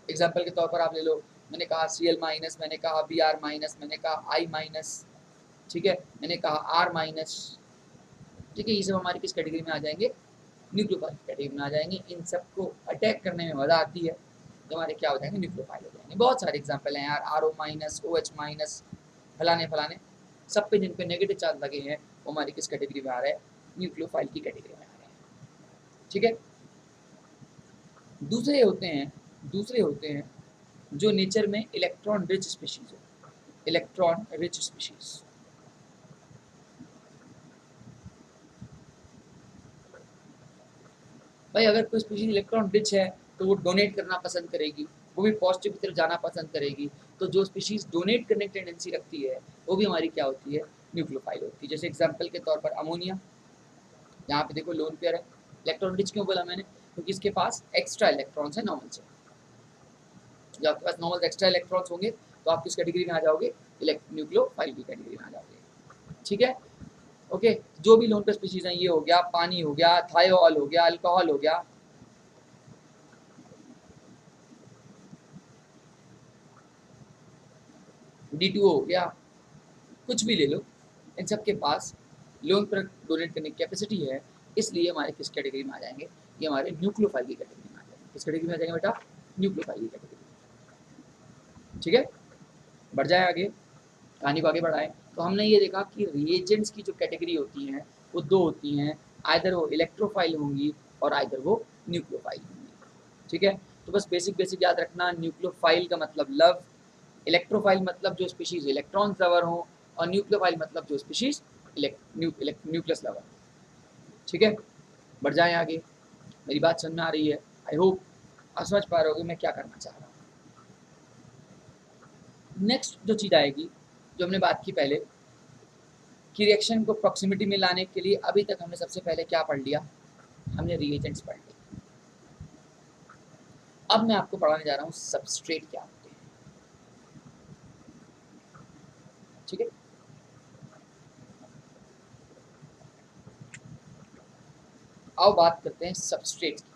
एग्जाम्पल के तौर पर आप ले लो, मैंने कहा Cl माइनस, मैंने कहा Br माइनस, मैंने कहा I माइनस, ठीक है, मैंने कहा R माइनस। ठीक है, ये सब हमारी किस कैटेगरी में आ जाएंगे? न्यूक्लियोफाइल कैटेगरी में आ जाएंगे। इन सबको अटैक करने में मजा आती है, तो हमारे क्या हो जाएंगे? न्यूक्लियोफाइल हो जाएंगे। बहुत सारे एग्जाम्पल हैं यार, RO माइनस, OH माइनस, फलाने फलाने, सब पे जिन पे नेगेटिव चार्ज लगे हैं वो हमारी किस कैटेगरी में आ रहे हैं? न्यूक्लियोफाइल की कैटेगरी में आ रहे हैं। ठीक है, दूसरे होते हैं जो नेचर में इलेक्ट्रॉन रिच स्पीशीज हो, इलेक्ट्रॉन रिच स्पीशीज। भाई अगर कोई स्पीशीज इलेक्ट्रॉन रिच है तो वो डोनेट करना पसंद करेगी, वो भी पॉजिटिव की तरफ जाना पसंद करेगी। तो जो स्पीशीज डोनेट करने की टेंडेंसी रखती है वो भी हमारी क्या होती है, न्यूक्लियोफाइल होती है। जैसे एग्जाम्पल के तौर पर अमोनिया, यहाँ पे देखो लोन पेयर है, इलेक्ट्रॉन रिच क्यों बोला मैंने, क्योंकि इसके पास एक्स्ट्रा इलेक्ट्रॉन्स है नॉर्मल से। जब आपके पास नॉर्मल एक्स्ट्रा इलेक्ट्रॉन्स होंगे तो आप किस कैटेगरी में आ जाओगे, न्यूक्लियोफाइल की कैटेगरी में आ जाओगे। ठीक है, ओके। जो भी लोन पेयर स्पीशीज हैं, ये हो गया, पानी हो गया, थायोल हो गया, अल्कोहल हो गया, D2O हो गया, कुछ भी ले लो, इन सब के पास लोन पर डोनेट करने की कैपेसिटी है, इसलिए हमारे किस कैटेगरी में आ जाएंगे, ये हमारे न्यूक्लियोफाइल की कैटेगरी में आ जाएंगे। किस कैटेगरी में आ जाएंगे बेटा, न्यूक्लियोफाइल की कैटेगरी। ठीक है, बढ़ जाए आगे, कहानी को आगे बढ़ाएं। तो हमने ये देखा कि रिएजेंट्स की जो कैटेगरी होती हैं वो दो होती हैं, आइदर वो इलेक्ट्रोफाइल होंगी और आइदर वो न्यूक्लियोफाइल होंगी। ठीक है, तो बस बेसिक याद रखना, न्यूक्लियोफाइल का मतलब लव, इलेक्ट्रोफाइल मतलब जो स्पीशीज इलेक्ट्रॉन लवर हो, और न्यूक्लियोफाइल मतलब जो स्पीशीज न्यूक्लियस लवर। ठीक है, बढ़ जाएं आगे, मेरी बात समझ में आ रही है, आई होप आप समझ पा रहे हो मैं क्या करना चाह रहा हूँ। नेक्स्ट जो चीज़ आएगी, जो हमने बात की पहले कि रिएक्शन को प्रॉक्सिमिटी में लाने के लिए अभी तक हमने सबसे पहले क्या पढ़ लिया, हमने रिएजेंट्स पढ़ लिया। अब मैं आपको पढ़ाने जा रहा हूँ सबस्ट्रेट क्या होते हैं। ठीक है, आओ बात करते हैं सबस्ट्रेट की।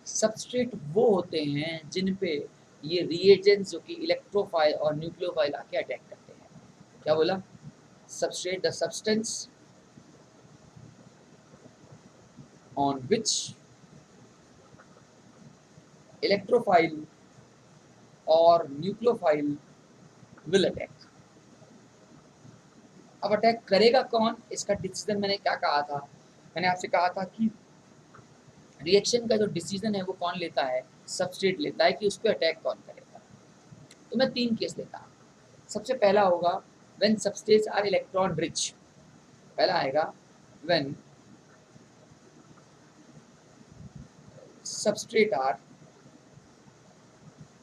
सबस्ट्रेट वो होते हैं जिन पे ये रिएजेंट्स जो कि इलेक्ट्रोफाइल और न्यूक्लियोफाइल आके अटैक करते हैं। क्या बोला, substrate the substance on which electrophile और न्यूक्लियोफाइल will attack। अब अटैक करेगा कौन, इसका डिसीजन मैंने क्या कहा था, मैंने आपसे कहा था कि रिएक्शन का जो डिसीजन है वो कौन लेता है, सबस्ट्रेट लेता है कि उस पर अटैक कौन करेगा। तो मैं 3 केस लेता हूँ। सबसे पहला होगा when substrates are electron rich, पहला आएगा when substrate are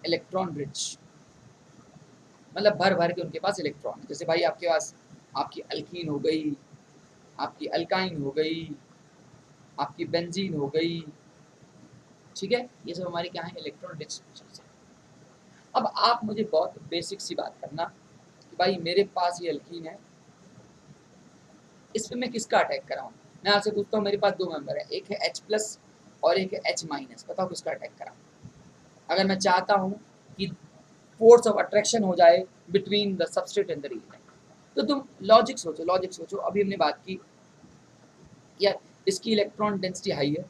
electron rich, मतलब भर भर के उनके पास इलेक्ट्रॉन है। जैसे भाई आपके पास आपकी अल्कीन हो गई, आपकी अल्काइन हो गई, आपकी बेंजीन हो गई। ठीक है, ये सब हमारी क्या है, इलेक्ट्रॉन रिच स्पीशीज है। अब आप मुझे बहुत बेसिक सी बात करना कि भाई मेरे पास ये अल्कीन है, इस पर मैं किसका अटैक कराऊं। मैं आपसे पूछता हूँ, मेरे पास 2 मेंबर है, एक है H+ और एक है H-, बताओ किसका अटैक कराऊं। अगर मैं चाहता हूँ कि फोर्स ऑफ अट्रैक्शन हो जाए between the substrate and the reagent, तो तुम लॉजिक सोचो। अभी हमने बात की यार इसकी इलेक्ट्रॉन डेंसिटी हाई है,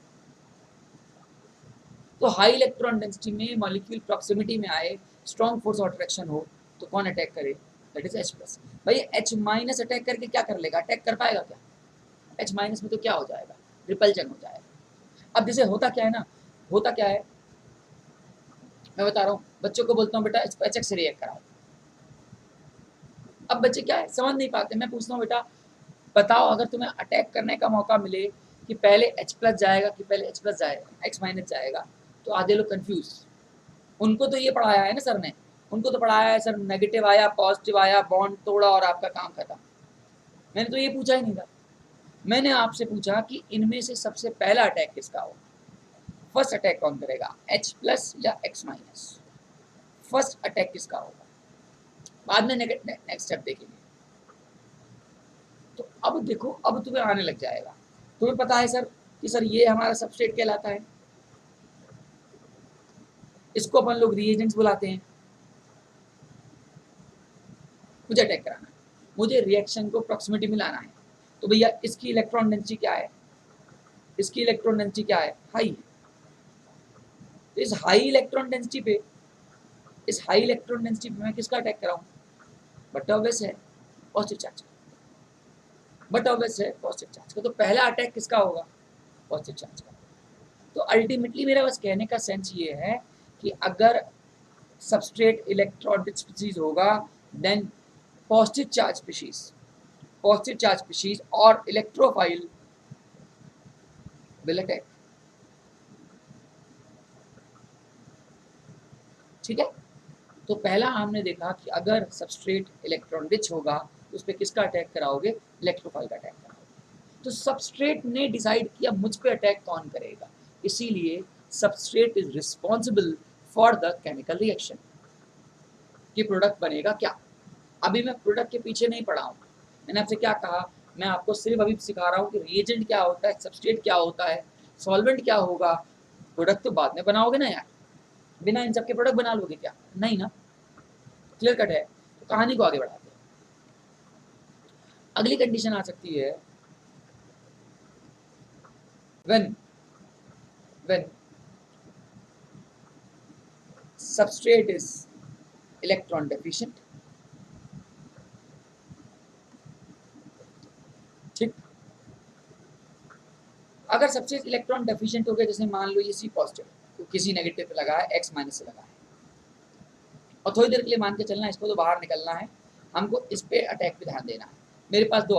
तो हाई इलेक्ट्रॉन डेंसिटी में मॉलिक्यूल प्रॉक्सिमिटी में आए, स्ट्रॉन्ग फोर्स ऑफ अट्रैक्शन हो, तो कौन अटैक करे, दैट इज H+। भाई H- अटैक करके क्या कर लेगा, अटैक कर पाएगा क्या, H- में तो क्या हो जाएगा, रिपल्जन हो जाएगा। अब जैसे होता क्या है ना, होता क्या है मैं बता रहा हूँ, बच्चों को बोलता हूँ बेटा इसको HX से रिएक्ट कराओ। अब बच्चे क्या है समझ नहीं पाते, मैं पूछता हूँ बेटा बताओ अगर तुम्हें अटैक करने का मौका मिले कि पहले H+ जाएगा कि पहले H+ जाएगा, X- जाएगा, तो आधे लोग कंफ्यूज। उनको तो ये पढ़ाया है ना सर ने, उनको तो पढ़ाया है सर नेगेटिव आया पॉजिटिव आया बॉन्ड तोड़ा और आपका काम खत्म। मैंने तो ये पूछा ही नहीं था, मैंने आपसे पूछा कि इनमें से सबसे पहला अटैक किसका हो, फर्स्ट अटैक कौन करेगा, H+ या X-। फर्स्ट अटैक किसका होगा, बाद में नेक्स्ट स्टेप देखेंगे। तो अब देखो, अब तुम्हें आने लग जाएगा, तुम्हें पता है सर कि सर ये हमारा सबस्ट्रेट कहलाता है, इसको अपन लोग रिएजेंट्स बुलाते हैं। मुझे अटैक कराना है, मुझे रिएक्शन को प्रॉक्सिमिटी में लाना है, तो भैया इसकी इलेक्ट्रॉन डेंसिटी क्या है, इसकी इलेक्ट्रॉन डेंसिटी क्या है, हाई है। तो इस हाई इलेक्ट्रॉन डेंसिटी पे, इस हाई इलेक्ट्रॉन डेंसिटी पे मैं किसका अटैक कराऊं, बट ऑब्वियस है पॉजिटिव चार्ज का, बट ऑब्वियस है पॉजिटिव चार्ज का। तो पहला अटैक किसका होगा, पॉजिटिव चार्ज का। तो अल्टीमेटली मेरा बस कहने का सेंस ये है कि अगर सबस्ट्रेट इलेक्ट्रॉन रिच स्पीशीज होगा देन पॉजिटिव चार्ज स्पीशीज और इलेक्ट्रोफाइल will attack। ठीक है। तो पहला हमने देखा कि अगर सबस्ट्रेट इलेक्ट्रॉन रिच होगा तो उस पर किसका अटैक कराओगे, इलेक्ट्रोफाइल का अटैक कराओगे। तो सबस्ट्रेट ने डिसाइड किया मुझ पे अटैक कौन करेगा, इसीलिए substrate is responsible for the chemical reaction कि प्रोडक्ट बनेगा क्या। अभी मैं प्रोडक्ट के पीछे नहीं पड़ा हूँ, मैंने आपसे क्या कहा, मैं आपको सिर्फ अभी सिखा रहा हूँ कि रिएजेंट क्या होता है, सबस्ट्रेट क्या होता है, सॉल्वेंट क्या होगा। प्रोडक्ट तो बाद में बनाओगे ना यार, बिना इन सब के प्रोडक्ट बना लोगे क्या, नहीं ना। क्लियर कट है। तो कहानी को आगे बढ़ाते हैं। अगली कंडीशन आ सकती है when substrate is electron deficient। ठीक, अगर सबस्ट्रेट इलेक्ट्रॉन डेफिशिएंट हो गया, जैसे मान लो ये सी पॉजिटिव तो किसी नेगेटिव पे लगा है, एक्स माइनस से लगा है, और थोड़ी देर के लिए मान के चलना इसको तो बाहर निकलना है, हमको इस पे अटैक पे ध्यान देना है। मेरे पास दो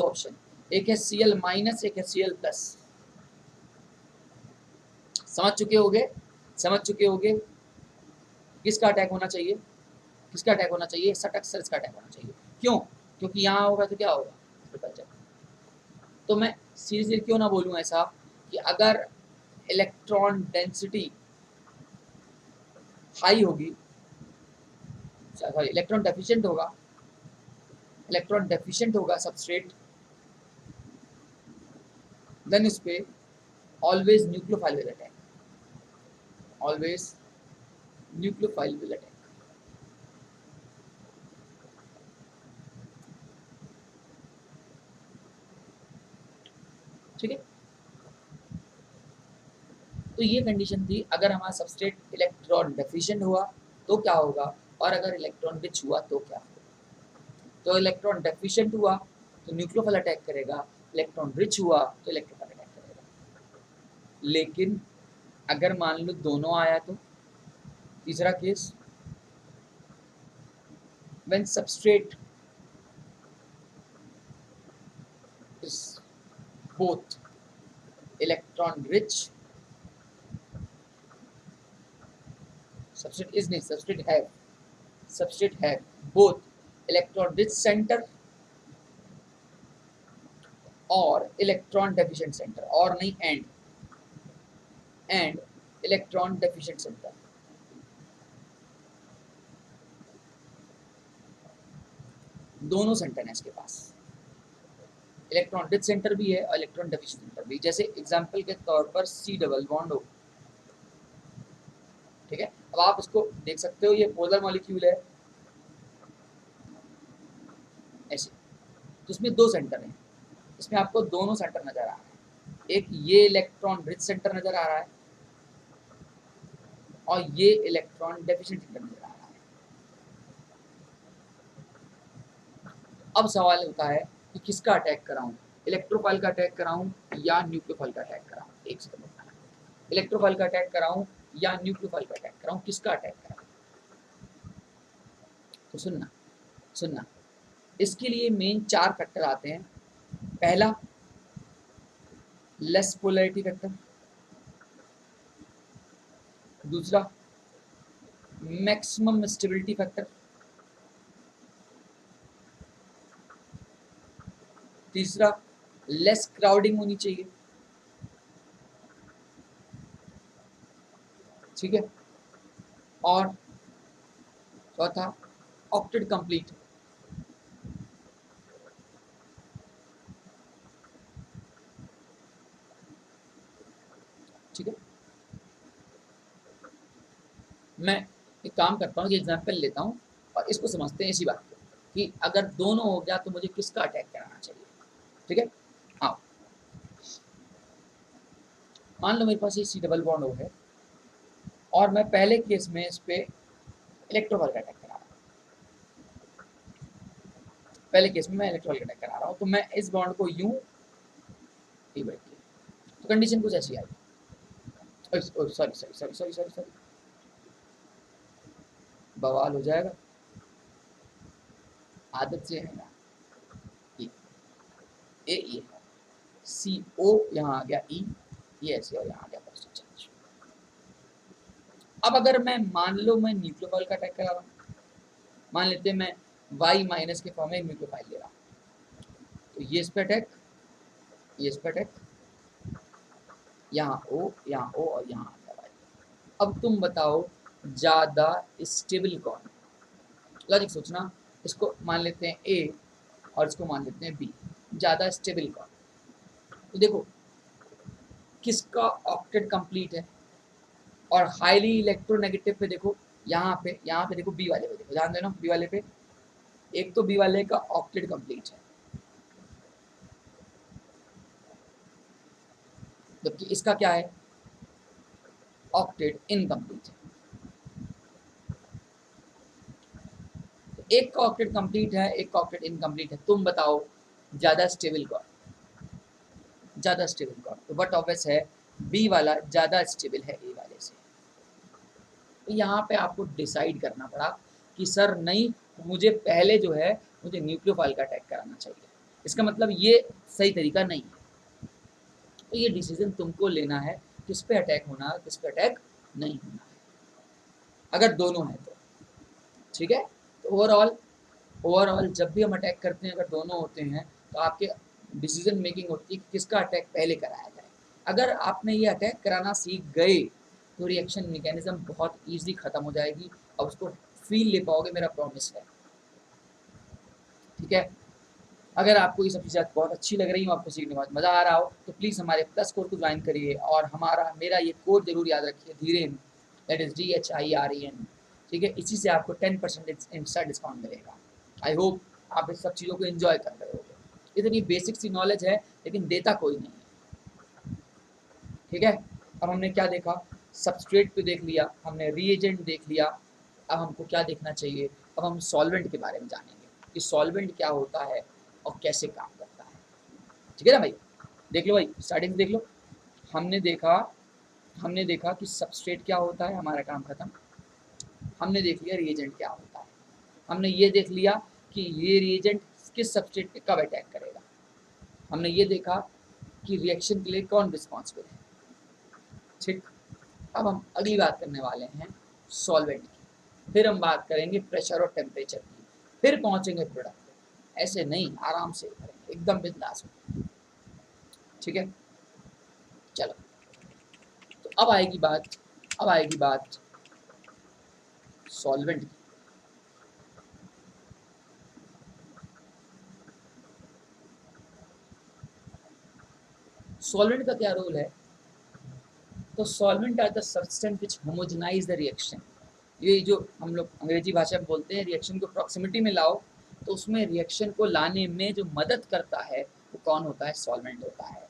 ऑप्शन, एक है Cl माइनस, एक है Cl प्लस। समझ चुके होगे किसका अटैक होना चाहिए, सटक इसका अटैक होना चाहिए। क्यों, क्योंकि यहाँ होगा तो क्या होगा, तो मैं सीधे क्यों ना बोलूँ ऐसा कि अगर इलेक्ट्रॉन डेंसिटी हाई होगी, सॉरी इलेक्ट्रॉन डेफिशिएंट होगा सबस्ट्रेट, देन इस पे ऑलवेज न्यूक्लियोफाइल विल अटैक। ठीक है, तो ये कंडीशन थी, अगर हमारा सबस्ट्रेट इलेक्ट्रॉन डेफिशिएंट हुआ तो क्या होगा, और अगर इलेक्ट्रॉन रिच हुआ तो क्या होगा। तो इलेक्ट्रॉन डेफिशिएंट हुआ तो न्यूक्लियोफाइल अटैक करेगा, इलेक्ट्रॉन रिच हुआ तो इलेक्ट्रोफाइल अटैक करेगा। लेकिन अगर मान लो दोनों आया तो, तीसरा case, when substrate is both electron rich, substrate have both electron rich center और इलेक्ट्रॉन डेफिशिएंट सेंटर, और नहीं एंड इलेक्ट्रॉन डेफिशिएंट सेंटर। दोनों सेंटर है इसके पास, इलेक्ट्रॉन रिच सेंटर भी है और इलेक्ट्रॉन डेफिशिएंट सेंटर भी। जैसे एग्जांपल के तौर पर C डबल बॉन्ड हो, ठीक है। अब आप इसको देख सकते हो, ये पोलर मॉलिक्यूल है ऐसे, तो इसमें दो सेंटर हैं, इसमें आपको दोनों सेंटर नजर आ रहे हैं, एक ये इलेक्ट्रॉन रिच सेंटर नजर आ रहा है और ये इलेक्ट्रॉन डेफिशिएंट सेंटर नजर आ रहा है। अब सवाल होता है कि किसका अटैक कराऊं, इलेक्ट्रोफाइल का अटैक कराऊं या न्यूक्लियोफाइल का अटैक कराऊं। एक सेकंड, इलेक्ट्रोफाइल का अटैक कराऊं या न्यूक्लियोफाइल का अटैक कराऊं, किसका अटैक कराऊं। तो सुनना, इसके लिए मेन 4 फैक्टर आते हैं। पहला लेस पोलैरिटी फैक्टर, दूसरा मैक्सिमम स्टेबिलिटी फैक्टर, तीसरा लेस क्राउडिंग होनी चाहिए, ठीक है, और चौथा ऑक्टेट कंप्लीट। ठीक है, मैं एक काम करता हूँ कि एग्जाम्पल लेता हूँ और इसको समझते हैं इसी बात को कि अगर दोनों हो गया तो मुझे किसका अटैक कराना चाहिए। ठीक है, हाँ, मान लो मेरे पास ये C डबल बॉन्ड हो है और मैं पहले केस में इस पे इलेक्ट्रोफाइल का अटैक करा रहा हूँ, तो मैं इस बॉन्ड को यूं बैठ के, तो कंडीशन कुछ ऐसी आई, सॉरी बवाल हो जाएगा, आदत से है ना, ये CO यहाँ आ गया E, ये ऐसे और यहाँ आ गया पॉजिटिव चार्ज। अब अगर मैं मान लो मैं न्यूक्लियोफाइल का अटैक करा रहा हूँ, मान लेते हैं मैं Y माइनस के फॉर्म में न्यूक्लियोफाइल ले रहा हूँ, तो ये इस पे अटैक, ये इस पे अटैक, यहाँ O, यहाँ O और यहाँ आता है। अब तुम बताओ ज़्यादा स्टेबल कौन है? लॉजिक सोचना, इसको मान लेते हैं A और इसको मान लेते हैं B, ज़्यादा स्टेबल कौन? तो देखो किसका ऑक्टेट कंप्लीट है, और हाईली इलेक्ट्रोनेगेटिव पे देखो, यहाँ पे देखो बी वाले पे देखो, ध्यान देना बी वाले पे, एक तो बी वाले का ऑक्टेट कंप्लीट है, जबकि इसका क्या है, ऑक्टेट इनकम्प्लीट है। तो एक का ऑक्टेट कंप्लीट है, एक का ऑक्टेट इनकम्प्लीट है, तुम बताओ ज़्यादा स्टेबल कौन? ज़्यादा स्टेबल कौन? तो बट ऑब्वियस है बी वाला ज़्यादा स्टेबल है ए वाले से। तो यहाँ पे आपको डिसाइड करना पड़ा कि सर नहीं, मुझे पहले जो है मुझे न्यूक्लियोफाइल का अटैक कराना चाहिए, इसका मतलब ये सही तरीका नहीं है। तो ये डिसीजन तुमको लेना है, किस पे अटैक होना है, किस पे अटैक नहीं होना है, अगर दोनों है तो। ठीक है, तो ओवरऑल जब भी हम अटैक करते हैं, अगर दोनों होते हैं तो आपके डिसीजन मेकिंग होती है कि किसका अटैक पहले कराया जाए। अगर आपने ये अटैक कराना सीख गए तो रिएक्शन मैकेनिज्म बहुत ईजिली ख़त्म हो जाएगी और उसको फील ले पाओगे, मेरा प्रॉमिस है। ठीक है, अगर आपको ये सब चीज़ें बहुत अच्छी लग रही हो, आपको सीखने में मज़ा आ रहा हो, तो प्लीज़ हमारे प्लस कोड को ज्वाइन करिए, और मेरा ये कोड जरूर याद रखिए, धीरेन, दैट इज़ DHIREN। ठीक है, इसी से आपको 10% इंस्टा डिस्काउंट मिलेगा। आई होप आप इस सब चीज़ों को एंजॉय कर रहे हो। इतनी बेसिक सी नॉलेज है लेकिन देता कोई नहीं है। ठीक है, अब हमने क्या देखा, सबस्ट्रेट पे देख लिया, हमने रीएजेंट देख लिया, अब हमको क्या देखना चाहिए, अब हम सॉल्वेंट के बारे में जानेंगे कि सॉल्वेंट क्या होता है और कैसे काम करता है। ठीक है ना भाई, देख लो भाई, स्टार्टिंग देख लो। हमने देखा हमने देखा कि सबस्ट्रेट क्या होता है, हमारा काम खत्म। हमने देख लिया रिएजेंट क्या होता है, हमने ये देख लिया कि ये रिएजेंट किस सबस्ट्रेट पे कब अटैक करेगा, हमने ये देखा कि रिएक्शन के लिए कौन रिस्पॉन्सिबल है। ठीक, अब हम अगली बात करने वाले हैं सॉल्वेंट की, फिर हम बात करेंगे प्रेशर और टेम्परेचर की, फिर पहुंचेंगे प्रोडक्ट पे। ऐसे नहीं, आराम से करेंगे, एकदम बिंदास हो। ठीक है, चलो, तो अब आएगी बात सॉल्वेंट की। सॉल्वेंट का क्या रोल है, तो solvent are the substance which homogenize the reaction. ये जो हम लोग अंग्रेजी भाषा में बोलते हैं रिएक्शन को प्रॉक्सिमिटी में लाओ, तो उसमें रिएक्शन को लाने में जो मदद करता है वो कौन होता है, सॉल्वेंट होता है।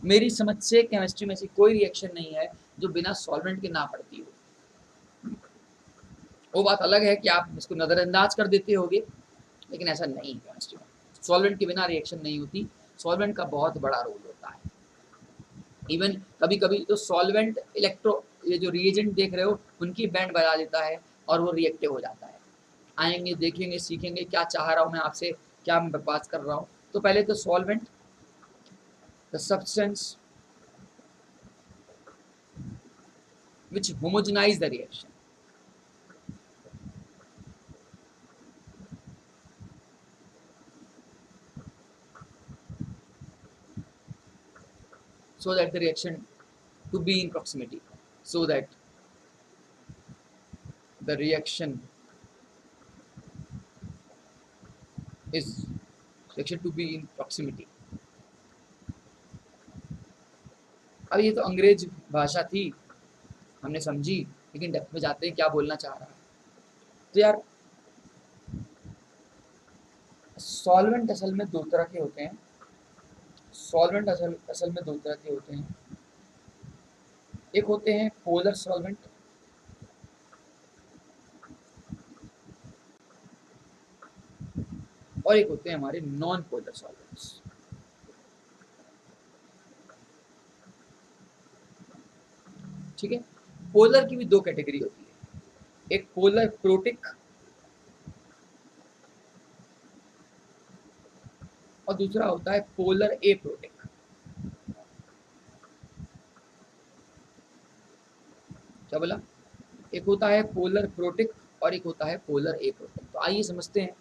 मेरी समझ से केमिस्ट्री में ऐसी कोई रिएक्शन नहीं है जो बिना सॉल्वेंट के ना पड़ती हो। वो बात अलग है कि आप इसको नज़रअंदाज कर देते होगे, लेकिन ऐसा नहीं है केमिस्ट्री में, सॉल्वेंट के बिना रिएक्शन नहीं होती। सॉल्वेंट का बहुत बड़ा रोल होता है। इवन कभी कभी तो सॉल्वेंट ये जो रिएजेंट देख रहे हो उनकी बैंड बजा देता है और वो रिएक्टिव हो जाता है। आएंगे, देखेंगे, सीखेंगे क्या चाह रहा हूँ मैं आपसे, क्या मैं बकवास कर रहा हूँ। तो पहले तो solvent, the substance which homogenize the reaction. So that the reaction to be in proximity, so that the reaction to be in proximity। अब ये तो अंग्रेज भाषा थी, हमने समझी, लेकिन डेप्थ में जाते हैं क्या बोलना चाह रहा है। तो यार सॉल्वेंट असल में दो तरह के होते हैं, सॉल्वेंट असल में दो तरह के होते हैं। एक होते हैं पोलर सॉल्वेंट, और एक होते हैं हमारे नॉन पोलर सॉल्वेंट्स। ठीक है, पोलर की भी दो कैटेगरी होती है, एक पोलर प्रोटिक और दूसरा होता है पोलर एप्रोटिक। क्या बोला, एक होता है पोलर प्रोटिक और एक होता है पोलर एप्रोटिक। तो आइए समझते हैं।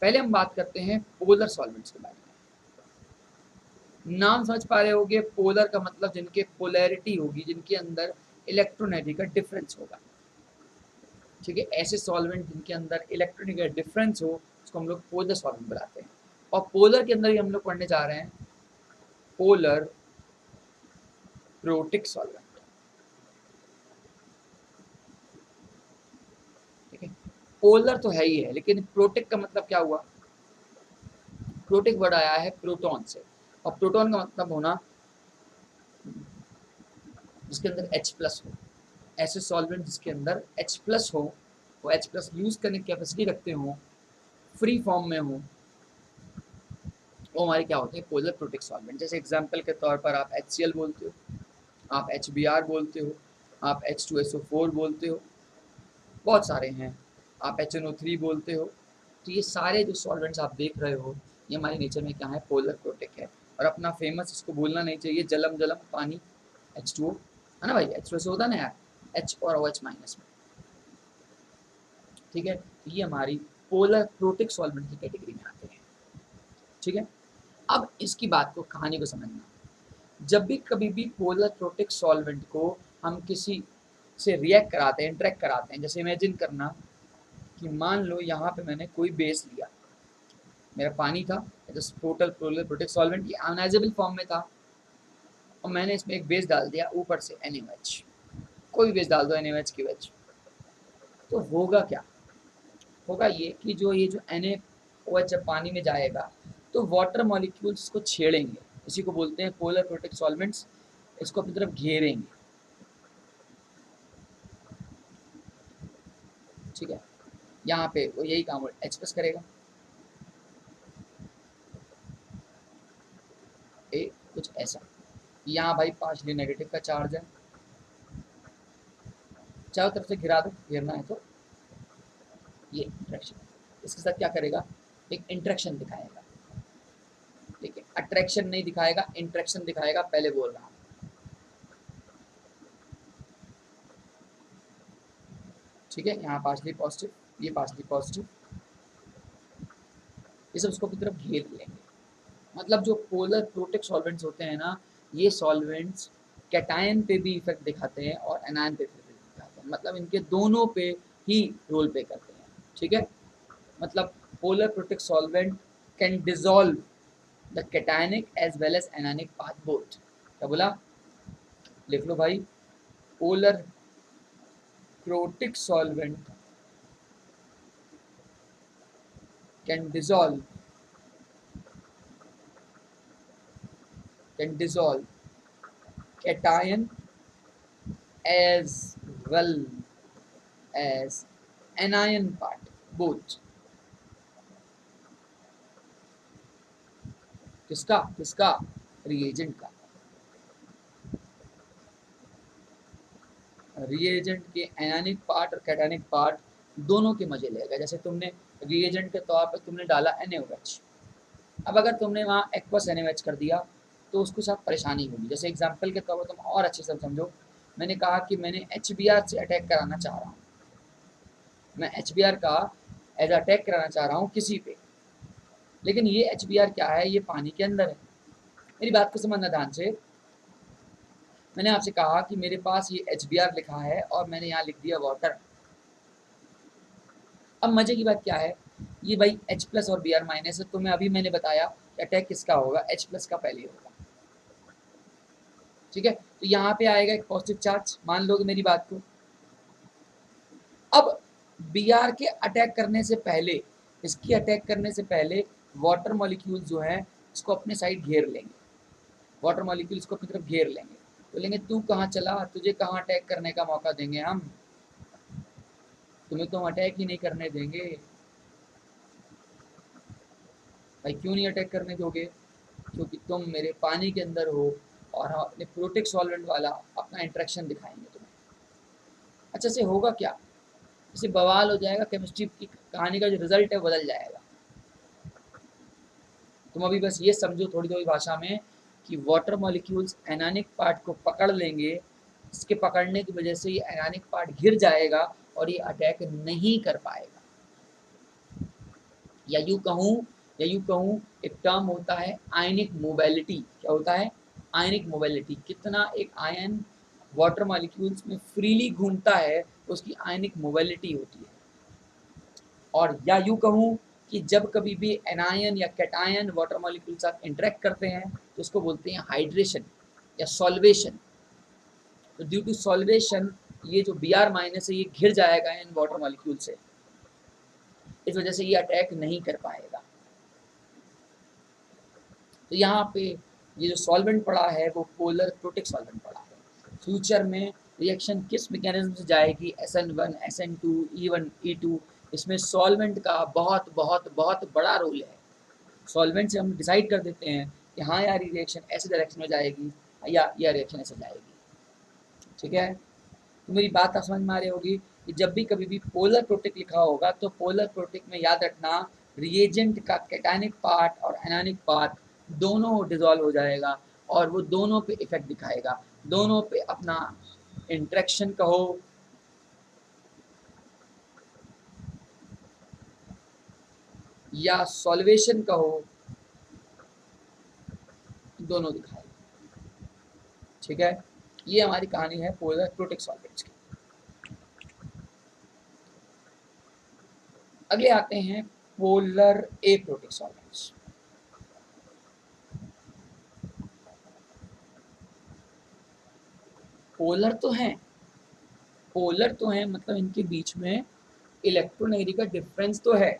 पहले हम बात करते हैं पोलर सॉल्वेंट्स के बारे में। नाम समझ पा रहे होगे, पोलर का मतलब जिनके पोलैरिटी होगी, जिनके अंदर इलेक्ट्रोनेगेटिव का डिफरेंस होगा। ठीक है, ऐसे सॉल्वेंट जिनके अंदर इलेक्ट्रोनेगेटिव डिफरेंस हो उसको हम लोग पोलर सॉल्वेंट बुलाते हैं। और पोलर के अंदर ही हम लोग पढ़ने जा रहे हैं पोलर प्रोटिक सॉल्वेंट। ठीक है, पोलर तो है ही है, लेकिन प्रोटिक का मतलब क्या हुआ? प्रोटिक वर्ड आया है प्रोटॉन से, और प्रोटॉन का मतलब होना जिसके अंदर H+ हो। ऐसे सॉल्वेंट जिसके अंदर H+ हो, वो H+ यूज करने की कैपेसिटी रखते हो, फ्री फॉर्म में हो, वो हमारे क्या होते हैं? Polar protic solvent. जैसे एग्जांपल के तौर पर आप HCl बोलते हो, आप HBr बोलते हो, आप H2SO4 बोलते हो, बहुत सारे हैं, आप HNO3 बोलते हो। तो ये सारे जो सॉल्वेंट्स आप देख रहे हो ये हमारे नेचर में क्या है? पोलर प्रोटिक है। और अपना फेमस, इसको भूलना नहीं चाहिए, जलम जलम पानी H2O, है ना भाई? H2SO होता ना यार, H और OH माइनस में। ठीक है, तो ये हमारी पोलर प्रोटिक सॉल्वेंट की कैटेगरी में आते हैं। ठीक है, अब इसकी बात को, कहानी को समझना। जब भी कभी भी पोलर प्रोटिक सॉल्वेंट को हम किसी से रिएक्ट कराते हैं, इंटरेक्ट कराते हैं, जैसे इमेजिन करना कि मान लो यहाँ पे मैंने कोई बेस लिया, मेरा पानी था, टोटल पोलर प्रोटिक सॉल्वेंट, ये अनआइजेबल फॉर्म में था, और मैंने इसमें एक बेस डाल दिया ऊपर से NaOH, कोई बेस डाल दो NaOH की वजह, तो होगा क्या? होगा ये कि ये जो NaOH जब पानी में जाएगा तो वाटर मॉलिक्यूल्स इसको छेड़ेंगे, इसी को बोलते हैं पोलर प्रोटिक सॉल्वेंट्स, इसको अपनी तरफ घेरेंगे। ठीक है, यहाँ पे वो यही काम H+ करेगा, कुछ ऐसा। यहाँ भाई पार्शियली नेगेटिव का चार्ज है, चारों तरफ से घिरा दो, घेरना है तो। ये इंट्रैक्शन इसके साथ क्या करेगा? एक इंट्रैक्शन दिखाएगा, ठीक है, अट्रैक्शन नहीं दिखाएगा, इंट्रैक्शन दिखाएगा, पहले बोल रहा हूँ। ठीक है, यहाँ पार्शियली पॉजिटिव, ये पार्शियली पॉजिटिव, ये सब उसको अपनी तरफ घेर लेंगे। मतलब जो पोलर प्रोटिक सॉल्वेंट्स होते हैं ना, ये सॉल्वेंट्स कैटायन पे भी इफेक्ट दिखाते हैं और एनायन पे भी दिखाते हैं, मतलब इनके दोनों पे ही रोल प्ले करते हैं। ठीक है, मतलब polar protic solvent can dissolve the cationic as well as anionic path both. क्या बोला? लिख लो भाई, polar protic solvent can dissolve cation as well as anion part both। किसका किसका? रिएजेंट का। रिएजेंट के एनायनिक पार्ट और कैटायनिक पार्ट दोनों के मजे लेगा। जैसे तुमने रिएजेंट के तौर पर तुमने डाला NaOH, अब अगर तुमने वहाँ एक्वस NaOH कर दिया तो उसके साथ परेशानी होगी। जैसे एग्जाम्पल के तौर पर तुम और अच्छे से समझो, मैंने कहा कि मैंने HBr से अटैक कराना चाह रहा हूँ, मैं HBr का एज अटैक कराना चाह रहा हूँ किसी पे, लेकिन ये HBr क्या है? ये पानी के अंदर है। मेरी बात को समझना ध्यान से। मैंने आपसे कहा कि मेरे पास ये HBr लिखा है और मैंने यहाँ लिख दिया वाटर। अब मजे की बात क्या है, ये भाई H+ और Br- है, तो मैं अभी मैंने बताया कि अटैक किसका होगा? H+ का पहले होगा। ठीक है, तो यहाँ पे आएगा एक पॉजिटिव चार्ज, मान लोगे मेरी बात को। अब Br के अटैक करने से पहले, इसकी अटैक करने से पहले वाटर मॉलिक्यूल जो है इसको अपने साइड घेर लेंगे, वाटर मॉलिक्यूल्स को अपनी तरफ घेर लेंगे, बोलेंगे तू कहाँ चला, तुझे कहाँ अटैक करने का मौका देंगे हम, तुम्हें तो हम अटैक ही नहीं करने देंगे। भाई क्यों नहीं अटैक करने दोगे? क्योंकि तुम मेरे पानी के अंदर हो और हम अपने प्रोटिक सॉल्वेंट वाला अपना इंट्रैक्शन दिखाएंगे तुम्हें। अच्छा से होगा क्या? इसे बवाल हो जाएगा, केमिस्ट्री की कहानी का जो रिजल्ट है बदल जाएगा। तुम अभी बस ये समझो थोड़ी थोड़ी भाषा में कि वाटर मॉलिक्यूल्स एनानिक पार्ट को पकड़ लेंगे, इसके पकड़ने की वजह से ये एनायनिक पार्ट घिर जाएगा और ये अटैक नहीं कर पाएगा। या यूं कहूँ एक टर्म होता है आयनिक मोबिलिटी। क्या होता है? आयनिक मोबिलिटी। कितना एक आयन वाटर मॉलिक्यूल्स में फ्रीली घूमता है उसकी आयनिक मोबिलिटी होती है। और या यूं कहूँ कि जब कभी भी एनायन या कैटायन वाटर मॉलिक्यूल के साथ इंटरेक्ट करते हैं तो उसको बोलते हैं हाइड्रेशन या सॉल्वेशन। तो ड्यू टू सॉल्वेशन ये जो Br माइनस है ये घिर जाएगा इन वाटर मॉलिक्यूल से, इस वजह से ये अटैक नहीं कर पाएगा। तो यहाँ पे ये जो सॉल्वेंट पड़ा है वो पोलर प्रोटिक सॉल्वेंट पड़ा है। फ्यूचर में रिएक्शन किस मैकेनिज्म से जाएगी, SN1, SN2, E1, E2, इसमें सॉल्वेंट का बहुत बहुत बहुत बड़ा रोल है। सॉल्वेंट से हम डिसाइड कर देते हैं कि हाँ यार ये रिएक्शन ऐसे डायरेक्शन में जाएगी या यह रिएक्शन ऐसे जाएगी। ठीक है, तो मेरी बात आप समझ में आ रही होगी कि जब भी कभी भी पोलर प्रोटिक लिखा होगा तो पोलर प्रोटिक में याद रखना रिएजेंट का कैटायनिक पार्ट और एनायनिक पार्ट दोनों डिसॉल्व हो जाएगा और वो दोनों पे इफेक्ट दिखाएगा, दोनों पे अपना इंटरेक्शन कहो या सॉल्वेशन कहो, दोनों दिखाएगा। ठीक है, ये हमारी कहानी है पोलर प्रोटिक सॉल्वेंट्स की। अगले आते हैं पोलर एप्रोटिक सॉल्वेंट्स। पोलर तो हैं, पोलर तो हैं मतलब इनके बीच में इलेक्ट्रोनेगेटिव का डिफरेंस तो है,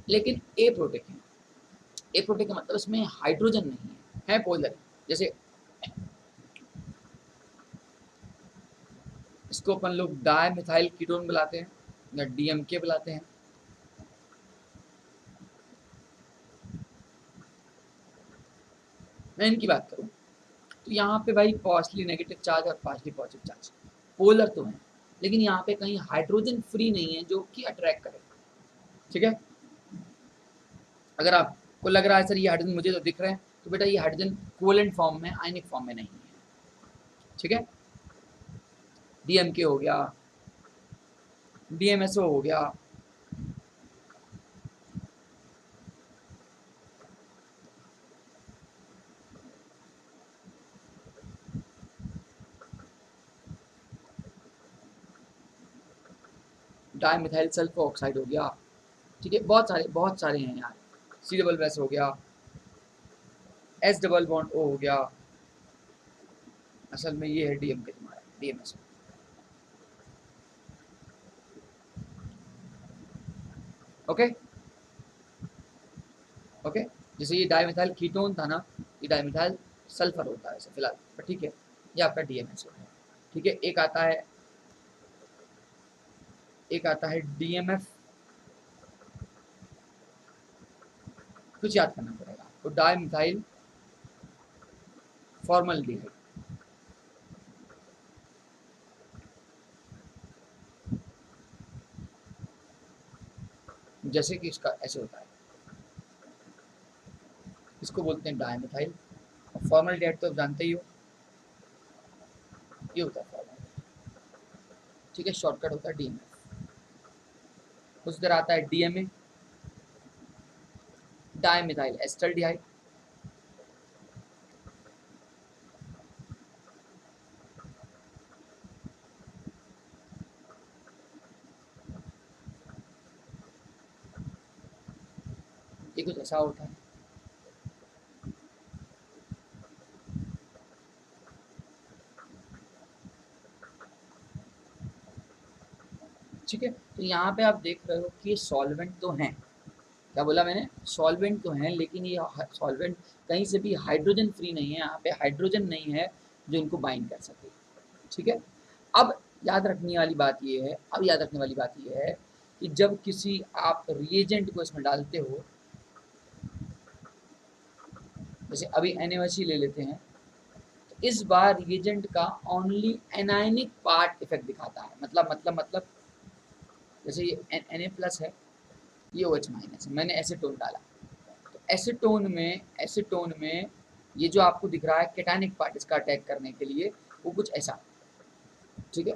लेकिन एप्रोटिक है। एप्रोटिक का मतलब इसमें हाइड्रोजन नहीं है पोलर। जैसे इसको अपन लोग डाई मिथाइल कीटोन बुलाते हैं या DMK बुलाते हैं। मैं इनकी बात करूं तो यहाँ पे भाई पार्शली नेगेटिव चार्ज और पार्शली पॉजिटिव चार्ज पोलर तो हैं, लेकिन यहाँ पे कहीं हाइड्रोजन फ्री नहीं है जो कि अट्रैक्ट करे। ठीक है, अगर आपको लग रहा है सर ये हाइड्रोजन मुझे तो दिख रहे हैं, तो बेटा ये हाइड्रोजन कोवेलेंट फॉर्म में आयनिक फॉर्म में नहीं है। ठीक है, DMK हो गया, DMSO हो गया, डाइमिथाइल सल्फर ऑक्साइड हो गया। ठीक है, बहुत सारे हैं यार। C++ हो गया, S डबल बॉन्ड O हो गया। असल में ये है DMK तुम्हारा, DMSO। ओके ओके, जैसे ये डाइमिथाइल कीटोन था ना, ये डाइमिथाइल सल्फर होता है फिलहाल, पर ठीक है, ये आपका DMSO है। ठीक है, एक आता है DMF। कुछ याद करना पड़ेगा तो डाइमिथाइल फॉर्मल्डिहाइड। जैसे कि इसका ऐसे होता है, इसको बोलते हैं डाइमिथाइल, और फॉर्मल्डिहाइड तो आप जानते ही हो, ये होता है फॉर्मल्डिहाइड। ठीक है, शॉर्टकट होता है DMF। उस तरह आता है DMA, डाइमिथाइल एस्टल्डिहाइड। ये कुछ ऐसा होता है। ठीक है, तो यहाँ पे आप देख रहे हो कि ये सॉल्वेंट तो हैं। क्या बोला मैंने? सॉल्वेंट तो हैं, लेकिन ये सॉल्वेंट कहीं से भी हाइड्रोजन फ्री नहीं है। यहाँ पे हाइड्रोजन नहीं है जो इनको बाइंड कर सके। ठीक है, अब याद रखने वाली बात ये है, कि जब किसी आप रिएजेंट को इसमें डालते हो, जैसे अभी NaOH ले लेते हैं, तो इस बार रिएजेंट का ओनली एनायनिक पार्ट इफेक्ट दिखाता है। मतलब जैसे ये Na+ है, ये OH- है, मैंने एसीटोन डाला, तो एसीटोन में ये जो आपको दिख रहा है कैटायनिक पार्ट इसका अटैक करने के लिए, वो कुछ ऐसा, ठीक है,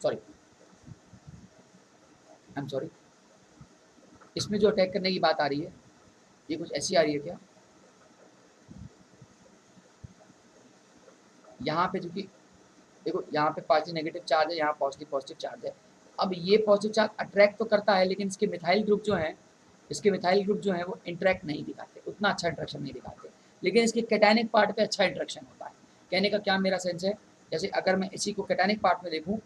सॉरी आई एम सॉरी, इसमें जो अटैक करने की बात आ रही है ये कुछ ऐसी आ रही है क्या, यहाँ पे चूंकि देखो यहाँ पे पॉजिटिव नेगेटिव चार्ज है, यहाँ पॉजिटिव पॉजिटिव चार्ज है। अब ये पॉजिटिव चार्ज अट्रैक्ट तो करता है, लेकिन इसके मिथाइल ग्रुप जो हैं, इसके मिथाइल ग्रुप जो हैं वो इंटरेक्ट नहीं दिखाते, उतना अच्छा इंट्रैक्शन नहीं दिखाते, लेकिन इसके कैटायनिक पार्ट पे अच्छा इंट्रैक्शन होता है। कहने का क्या मेरा सेंस है, जैसे अगर मैं इसी को कैटायनिक पार्ट में देखूँ,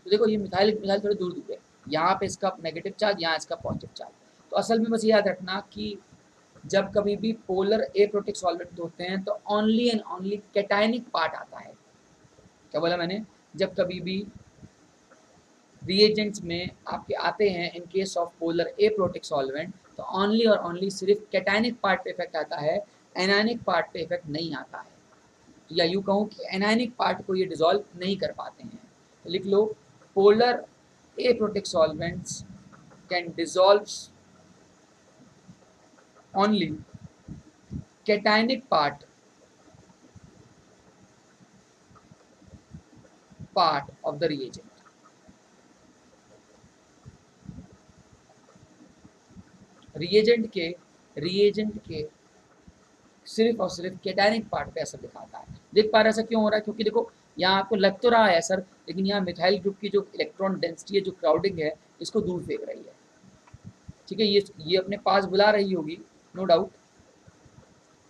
तो देखो ये मिथाइल मिथाइल थोड़े दूर दूर है, यहाँ पे इसका नेगेटिव चार्ज, यहाँ इसका पॉजिटिव चार्ज। तो असल में बस याद रखना कि जब कभी भी पोलर एप्रोटिक सॉल्वेंट होते हैं तो only and only cationic part आता है। क्या बोला मैंने, जब कभी भी रिएजेंट्स में आपके आते हैं in case of polar aprotic solvent, तो ओनली और ओनली सिर्फ कैटायनिक पार्ट पे इफेक्ट आता है, एनायनिक पार्ट पे इफेक्ट नहीं आता है। या यूँ कहूँ कि एनायनिक पार्ट को ये डिसॉल्व नहीं कर पाते हैं। तो लिख लो, polar aprotic solvents can dissolve only cationic part of the reagent। Reagent के सिर्फ और सिर्फ कैटायनिक पार्ट पे असर दिखाता है। देख पा रहे ऐसा क्यों हो रहा है, क्योंकि देखो यहाँ आपको लग तो रहा है असर, लेकिन यहाँ मिथाइल ग्रुप की जो इलेक्ट्रॉन डेंसिटी है, जो क्राउडिंग है, इसको दूर फेंक रही है। ठीक है, ये अपने पास बुला रही होगी, नो डाउट,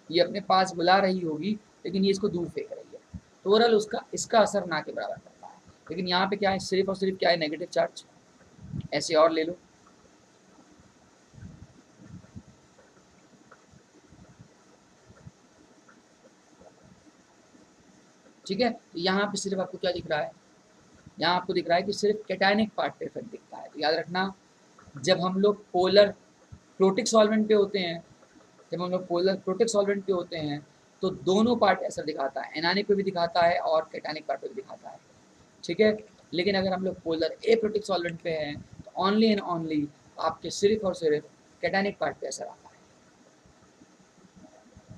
ये अपने पास बुला रही होगी, लेकिन ये इसको दूर फेंक रही है। तो ओवरऑल उसका इसका असर ना के बराबर करता है। लेकिन यहाँ पे क्या है, सिर्फ और सिर्फ क्या है, नेगेटिव चार्ज। ऐसे और ले लो, ठीक है। यहाँ पे सिर्फ आपको क्या दिख रहा है, यहाँ आपको दिख रहा है कि सिर्फ कैटायनिक पार्ट पे इफेक्ट दिखता है। तो याद रखना, जब हम लोग पोलर प्रोटिक सॉल्वेंट पे होते हैं, जब हम लोग पोलर प्रोटिक सॉल्वेंट पे होते हैं, तो दोनों पार्ट असर दिखाता है, एनानिक पे भी दिखाता है और कैटायनिक पार्ट पे भी दिखाता है। ठीक है, लेकिन अगर हम लोग पोलर एप्रोटिक सॉल्वेंट पे हैं, तो ओनली एंड ओनली आपके सिर्फ और सिर्फ कैटायनिक पार्ट पे असर आता है।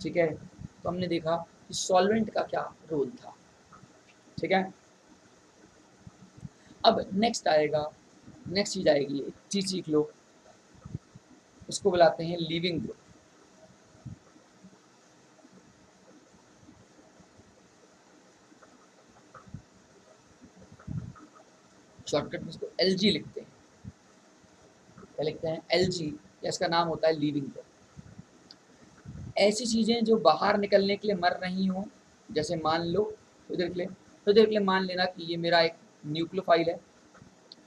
ठीक है, तो हमने देखा कि सॉल्वेंट का क्या रोल था। ठीक है, अब नेक्स्ट आएगा, नेक्स्ट चीज आएगी, एक चीज सीख लो, उसको बुलाते हैं लीविंग ग्रुप। शॉर्टकट में इसको एलजी लिखते हैं, क्या लिखते हैं, एलजी, या इसका नाम होता है लीविंग ग्रुप। ऐसी चीजें जो बाहर निकलने के लिए मर रही हों, जैसे मान लो तो देख ले मान लेना कि ये मेरा एक न्यूक्लियोफाइल है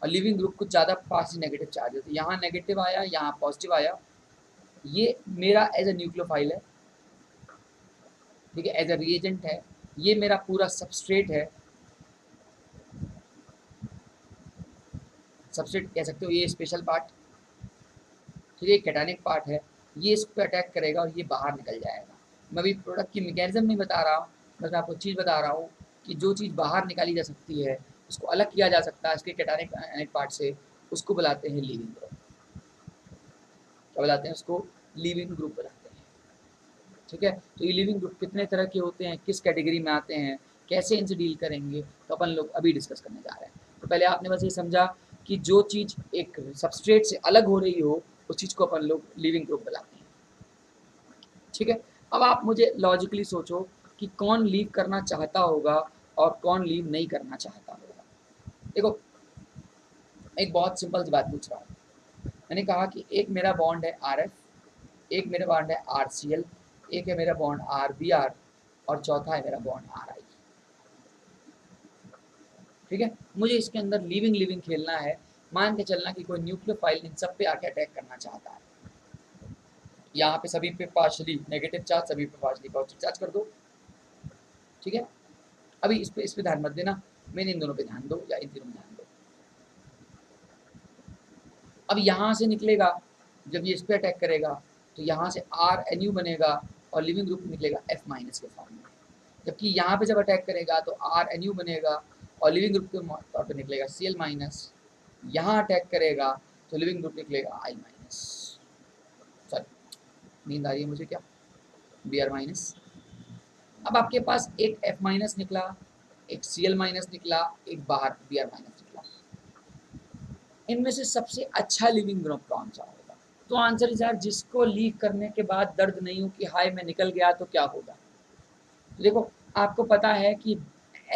और लिविंग ग्रुप कुछ ज़्यादा पास नेगेटिव चार्ज है, तो यहाँ नेगेटिव आया, यहाँ पॉजिटिव आया, ये मेरा एज ए न्यूक्लियोफाइल है, ठीक है, एज ए रिएजेंट है, ये मेरा पूरा सबस्ट्रेट है, सबस्ट्रेट कह सकते हो, ये स्पेशल पार्ट, ठीक है, कैटायनिक पार्ट है, ये इस पर अटैक करेगा और ये बाहर निकल जाएगा। मैं अभी प्रोडक्ट की मैकेनिज्म नहीं बता रहा हूँ, बस मैं आपको चीज़ बता रहा हूँ कि जो चीज़ बाहर निकाली जा सकती है, उसको अलग किया जा सकता है इसके कैटायनिक पार्ट से, उसको बुलाते हैं लीविंग ग्रुप। क्या बुलाते हैं उसको, लीविंग ग्रुप बुलाते हैं। ठीक है, तो ये लीविंग ग्रुप कितने तरह के होते हैं, किस कैटेगरी में आते हैं, कैसे इनसे डील करेंगे, तो अपन लोग अभी डिस्कस करने जा रहे हैं। तो पहले आपने बस ये समझा कि जो चीज़ एक सबस्ट्रेट से अलग हो रही हो, उस चीज़ को अपन लोग लिविंग ग्रुप बुलाते हैं। ठीक है, अब आप मुझे लॉजिकली सोचो कि कौन लीव करना चाहता होगा और कौन लीव नहीं करना चाहता होगा। देखो, एक बहुत सिंपल सी बात पूछ रहा हूँ, मैंने कहा कि एक मेरा बॉन्ड है RF, एक मेरा बॉन्ड है RCl, एक है मेरा बॉन्ड RBr और चौथा है मेरा बॉन्ड RI। ठीक है, मुझे इसके अंदर लिविंग खेलना है, मान के चलना कि कोई न्यूक्लियोफाइल इन सब पे आके अटैक करना चाहता है, यहाँ पे सभी पे पार्शली नेगेटिव चार्ज, सभी पे पार्शली पॉजिटिव चार्ज कर दो। ठीक है, अभी इस पे ध्यान मत देना, मैंने इन दोनों पे ध्यान दो या इन तीनों में ध्यान दो। अब यहाँ से निकलेगा, जब ये इस पे अटैक करेगा तो यहाँ से RNU बनेगा और लिविंग ग्रुप निकलेगा F- के फॉर्म में, जबकि यहाँ पे जब अटैक करेगा तो RNU बनेगा और लिविंग ग्रुप के तौर पे निकलेगा Cl माइनस, यहाँ अटैक करेगा तो लिविंग ग्रुप निकलेगा I माइनस, सॉरी नींद आ रही है मुझे क्या, Br माइनस। अब आपके पास एक F माइनस निकला, एक Cl माइनस निकला, एक बाहर Br माइनस निकला, इनमें से सबसे अच्छा लिविंग ग्रुप कौन सा होगा? तो आंसर इज यार जिसको लीव करने के बाद दर्द नहीं हो कि हाय मैं निकल गया तो क्या होगा। तो देखो आपको पता है कि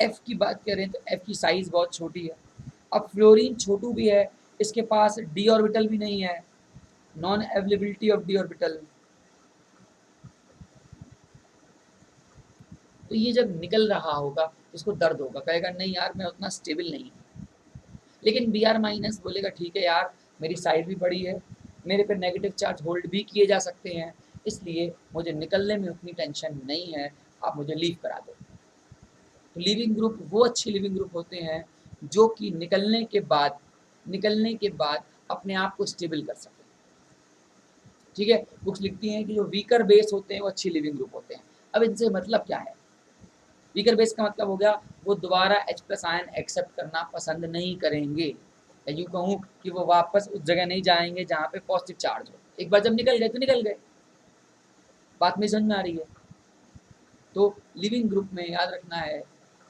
F की बात करें तो F की साइज बहुत छोटी है। अब फ्लोरीन छोटू भी है, इसके पास d ऑर्बिटल भी नहीं है, non availability of d orbital. तो ये जब निकल रहा होगा इसको दर्द होगा, कहेगा नहीं यार मैं उतना स्टेबल नहीं हूँ। लेकिन Br माइनस बोलेगा ठीक है यार मेरी साइज भी बड़ी है, मेरे पे नेगेटिव चार्ज होल्ड भी किए जा सकते हैं, इसलिए मुझे निकलने में उतनी टेंशन नहीं है, आप मुझे लीव करा दो। तो लिविंग ग्रुप वो अच्छे लिविंग ग्रुप होते हैं जो कि निकलने के बाद अपने आप को स्टेबल कर सकें। ठीक है, बुक्स लिखती हैं कि जो वीकर बेस होते हैं वो अच्छी लिविंग ग्रुप होते हैं। अब इनसे मतलब क्या है? वीकर बेस का मतलब हो गया वो दोबारा H+ आयन एक्सेप्ट करना पसंद नहीं करेंगे, या यूँ कहूँ कि वो वापस उस जगह नहीं जाएंगे जहाँ पे पॉजिटिव चार्ज हो। एक बार जब निकल गए तो निकल गए, बात में समझ में आ रही है? तो लिविंग ग्रुप में याद रखना है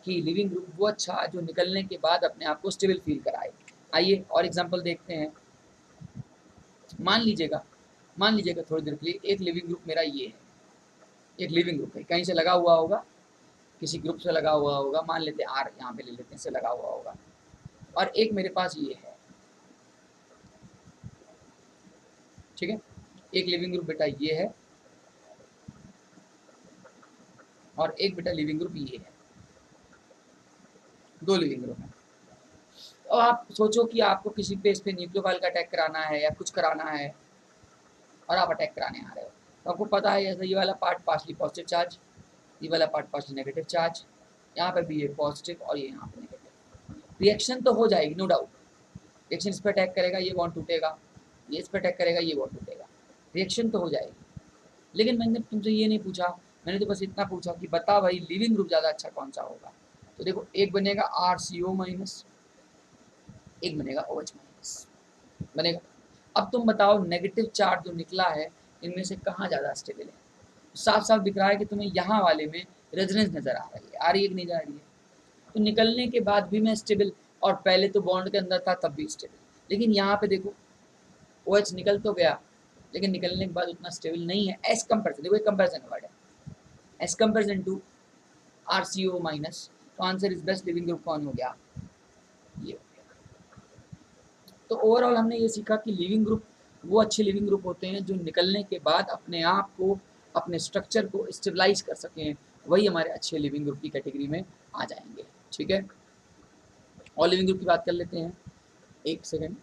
कि लिविंग ग्रुप वो अच्छा जो निकलने के बाद अपने आप को स्टेबल फील कराए। आइए और एग्जांपल देखते हैं। मान लीजिएगा थोड़ी देर के लिए एक लिविंग ग्रुप मेरा ये है, एक लिविंग ग्रुप है, कहीं से लगा हुआ होगा, किसी ग्रुप से लगा हुआ होगा, मान लेते हैं आर, यहाँ पे ले लेते हैं, से लगा हुआ होगा, और एक मेरे पास ये है। ठीक है, एक लिविंग ग्रुप बेटा ये है और एक बेटा लिविंग ग्रुप ये है, दो लिविंग ग्रुप हैं। और आप सोचो कि आपको किसी पे इस पे न्यूक्लियोफाइल का अटैक कराना है या कुछ कराना है और आप अटैक कराने आ रहे हो, तो आपको पता है ये वाला पार्ट पार्शली पॉजिटिव चार्ज, ये वाला पार्ट पार्शली नेगेटिव चार्ज, यहाँ पे भी ये पॉजिटिव और ये यहाँ पे नेगेटिव। रिएक्शन तो हो जाएगी नो डाउट, रिएक्शन इस पर अटैक करेगा ये बॉन्ड टूटेगा, ये इस पर अटैक करेगा ये बॉन्ड टूटेगा, रिएक्शन तो हो जाएगी। लेकिन मैंने तुमसे ये नहीं पूछा, मैंने तो बस इतना पूछा कि बता भाई लिविंग ग्रुप ज़्यादा अच्छा कौन सा होगा। तो देखो एक बनेगा RCO माइनस, एक बनेगा OH माइनस बनेगा। अब तुम बताओ नेगेटिव चार्ज जो निकला है इनमें से कहाँ ज़्यादा स्टेबल है? साफ साफ दिख रहा है कि तुम्हें यहाँ वाले में रेजोनेंस नज़र आ रही है कि नहीं जा रही है? तो निकलने के बाद भी मैं स्टेबल, और पहले तो बॉन्ड के अंदर था तब भी स्टेबल। लेकिन यहाँ पे देखो OH निकल तो गया लेकिन निकलने के बाद उतना स्टेबल नहीं है एज कंपेरिजन, देखो एक कंपेरिजन वर्ड है, as comparison to RCO minus. तो answer is best leaving group कौन हो गया? ये। तो ओवरऑल हमने ये सीखा कि लिविंग ग्रुप वो अच्छे लिविंग ग्रुप होते हैं जो निकलने के बाद अपने आप को, अपने स्ट्रक्चर को स्टेबलाइज कर सकें, वही हमारे अच्छे लिविंग ग्रुप की कैटेगरी में आ जाएंगे। ठीक है, और लिविंग ग्रुप की बात कर लेते हैं, एक सेकेंड।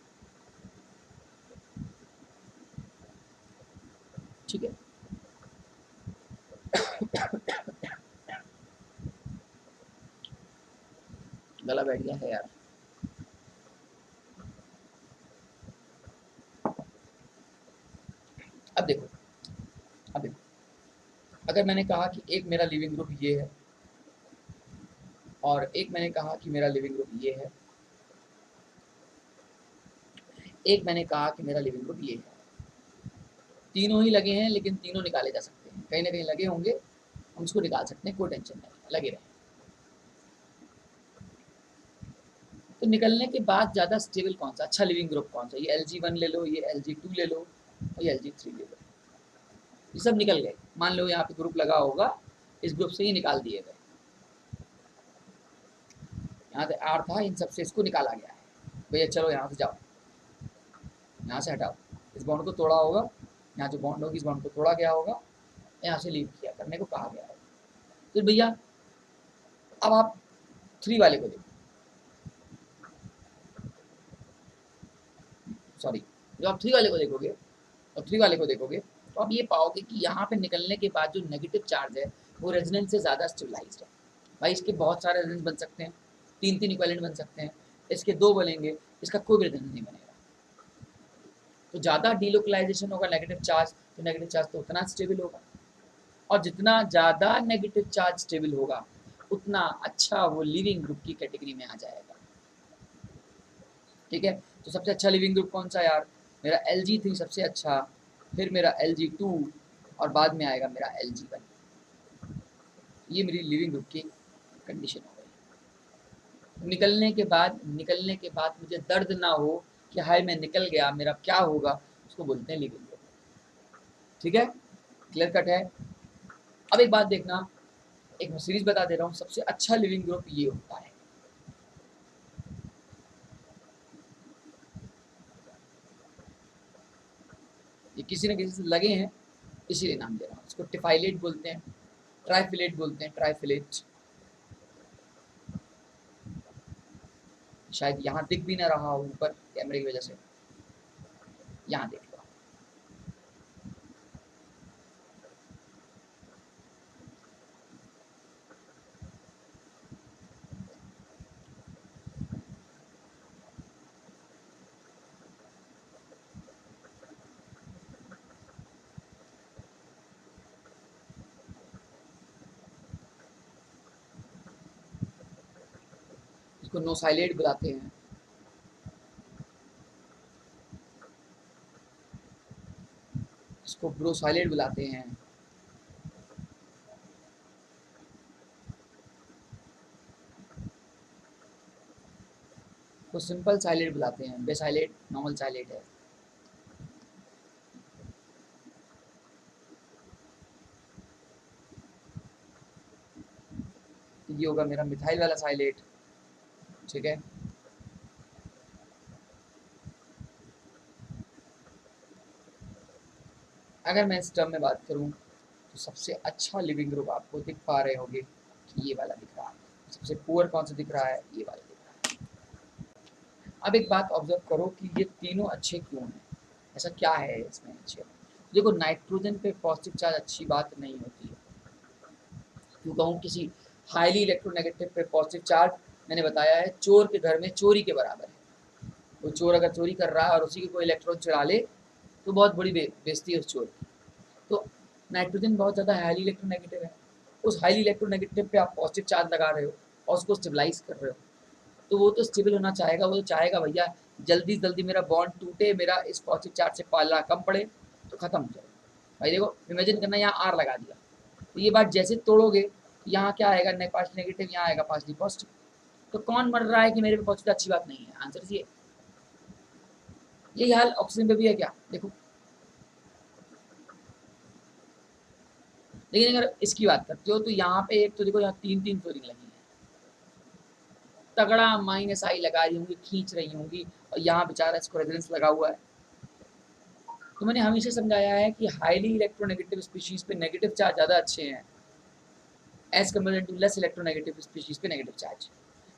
ठीक है, गला बैठ गया है यार। अब देखो अगर मैंने कहा कि एक मेरा लिविंग ग्रुप ये है और एक मैंने कहा कि मेरा लिविंग ग्रुप ये है, एक मैंने कहा कि मेरा लिविंग ग्रुप ये है, तीनों ही लगे हैं लेकिन तीनों निकाले जा सकते हैं, कहीं ना कहीं लगे होंगे, हम उसको निकाल सकते हैं, कोई टेंशन नहीं, लगे रहे। तो निकलने के बाद ज़्यादा स्टेबल कौन सा अच्छा लिविंग ग्रुप कौन सा? ये Lg1 ले लो, ये Lg2 ले लो और ये Lg3 ले लो, ये सब निकल गए। मान लो यहाँ पे ग्रुप लगा होगा, इस ग्रुप से ही निकाल दिए गए, यहाँ से R था, इन सबसे इसको निकाला गया है, भैया चलो यहाँ से जाओ, यहाँ से हटाओ, इस बॉन्ड को तोड़ा होगा, यहाँ जो बॉन्ड होगी इस बॉन्ड को तोड़ा गया होगा, यहाँ से लीव किया करने को कहा गया होगा। तो भैया अब आप 3 वाले को देखो, सॉरी जब आप 3 वाले को देखोगे और 3 वाले को देखोगे तो आप ये पाओगे कि यहाँ पे निकलने के बाद जो नेगेटिव चार्ज है वो रेजोनेंस से ज़्यादा स्टेबलाइज्ड है। भाई इसके बहुत सारे रेजोनेंस बन सकते हैं, 3 इक्विवेलेंट बन सकते हैं, इसके 2 बनेंगे, इसका कोई भी रेजोनेंस नहीं बनेगा। तो ज़्यादा डीलोकलाइजेशन होगा नेगेटिव चार्ज, तो नेगेटिव चार्ज तो उतना स्टेबल होगा, और जितना ज़्यादा नेगेटिव चार्ज स्टेबल होगा उतना अच्छा वो लिविंग ग्रुप की कैटेगरी में आ जाएगा। ठीक है, तो सबसे अच्छा लिविंग ग्रुप कौन सा यार? मेरा Lg3 सबसे अच्छा, फिर मेरा Lg2 और बाद में आएगा मेरा Lg1। ये मेरी लिविंग ग्रुप की कंडीशन हो गई। निकलने के बाद मुझे दर्द ना हो कि हाय मैं निकल गया, मेरा क्या होगा, उसको बोलते हैं लिविंग ग्रुप। ठीक है, क्लियर कट है। अब एक बात देखना, एक मैं सीरीज बता दे रहा हूँ, सबसे अच्छा लिविंग ग्रुप ये होता है। ये किसी न किसी से लगे हैं इसीलिए नाम दे रहा हूँ। इसको टिफाइलेट बोलते हैं, ट्राइफिलेट बोलते हैं, ट्राइफिलेट। शायद यहाँ दिख भी ना रहा हो ऊपर कैमरे की वजह से, यहाँ देख लो। इसको नोसाइलेट बुलाते हैं, इसको ब्रोसाइलेट बुलाते हैं, इसको सिंपल साइलेट बुलाते हैं, बेसाइलेट नॉर्मल साइलेट है। ये होगा मेरा मिथाइल वाला साइलेट। ठीक है, अगर मैं इस टर्म में बात करूं तो सबसे अच्छा लिविंग ग्रुप आपको दिख पा रहे होंगे कि ये वाला दिख रहा है। सबसे पुअर कौन सा दिख रहा है? ये वाला दिख रहा है। अब एक बात ऑब्जर्व करो कि ये तीनों अच्छे क्यों हैं, ऐसा क्या है इसमें अच्छे? देखो, नाइट्रोजन पे पॉजिटिव चार्ज अच्छी बात नहीं होती है। क्यों कहूँ? किसी हाईली इलेक्ट्रोनेगेटिव पे पॉजिटिव चार्ज, मैंने बताया है, चोर के घर में चोरी के बराबर है। वो चोर अगर चोरी कर रहा है और उसी के कोई इलेक्ट्रॉन चुरा ले तो बहुत बड़ी बेइज्जती है उस चोर की। तो नाइट्रोजन बहुत ज़्यादा हाईली इलेक्ट्रोनेगेटिव है। उस हाईली इलेक्ट्रोनेगेटिव पे आप पॉजिटिव चार्ज लगा रहे हो और उसको स्टेबलाइज कर रहे हो, तो वो तो स्टेबल होना चाहेगा। वो तो चाहेगा भैया जल्दी से जल्दी मेरा बॉन्ड टूटे, मेरा इस पॉजिटिव चार्ज से पाला कम पड़े तो खत्म हो जाए। भाई देखो, इमेजिन करना, यहाँ आर लगा दिया तो ये बात जैसे तोड़ोगे, यहाँ क्या आएगा? पार्शियल नेगेटिव, यहाँ आएगा पार्शियली पॉजिटिव। तो कौन मर रहा है कि मेरे पे पॉजिटिव अच्छी बात नहीं है? आंसर ये। यही हाल ऑक्सीजन पे भी है क्या? देखो, लेकिन अगर इसकी बात करते हो तो यहाँ पे एक तो देखो, यहाँ तीन तीन फ्लोरिंग लगी है, तगड़ा माइनस आई लगा रही होंगी, खींच रही होंगी, और यहाँ बेचारा इसको रेजोनेंस लगा हुआ है। तो मैंने हमेशा समझाया है कि हाईली इलेक्ट्रोनेगेटिव स्पीशीज पे नेगेटिव चार्ज ज़्यादा अच्छे हैं as compare to less electronegative species पे नेगेटिव चार्ज।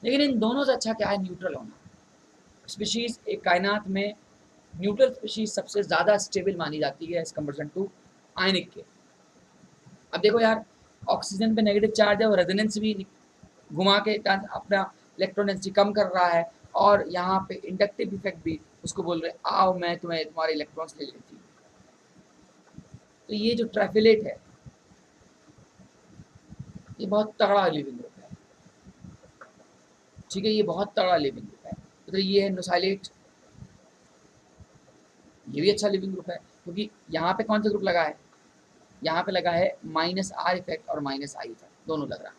लेकिन इन दोनों से अच्छा क्या है? न्यूट्रल होना। स्पीशीज एक कायनात में न्यूट्रल स्पीशीज सबसे ज़्यादा स्टेबल मानी जाती है एज कम्पेयर टू आयनिक के। अब देखो यार, ऑक्सीजन पे नेगेटिव चार्ज है और रेजोनेंस भी घुमा के अपना इलेक्ट्रॉन डेंसिटी कम कर रहा है, और यहाँ पे इंडक्टिव इफेक्ट भी उसको बोल रहे आओ मैं तुम्हें तुम्हारे इलेक्ट्रॉन्स ले लेती हूँ। तो ये जो ट्राइफिलेट है, ये बहुत तगड़ा लिविंग ग्रुप है। ठीक है, ये बहुत तगड़ा लिविंग ग्रुप है। तो ये है नोसाइलेट, ये भी अच्छा लिविंग ग्रुप है, क्योंकि यहाँ पे कौन सा ग्रुप लगा है? यहाँ पे लगा है माइनस आर इफेक्ट और माइनस आई इफेक्ट, दोनों लग रहा है।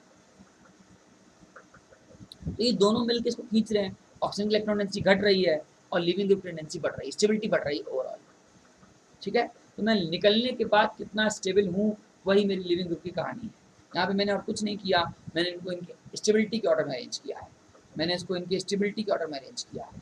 तो ये दोनों मिलकर इसको खींच रहे हैं, ऑक्सीजन की इलेक्ट्रॉन डेंसिटी घट रही है और लिविंग ग्रुप की डेंसिटी बढ़ रही है, स्टेबिलिटी बढ़ रही है ओवरऑल। ठीक है, तो मैं निकलने के बाद कितना स्टेबल हूँ, वही मेरी लिविंग ग्रुप की कहानी है। यहाँ पे मैंने और कुछ नहीं किया, मैंने इनको इनके स्टेबिलिटी के ऑर्डर में अरेंज किया है। मैंने इसको इनके स्टेबिलिटी के ऑर्डर में अरेंज किया है।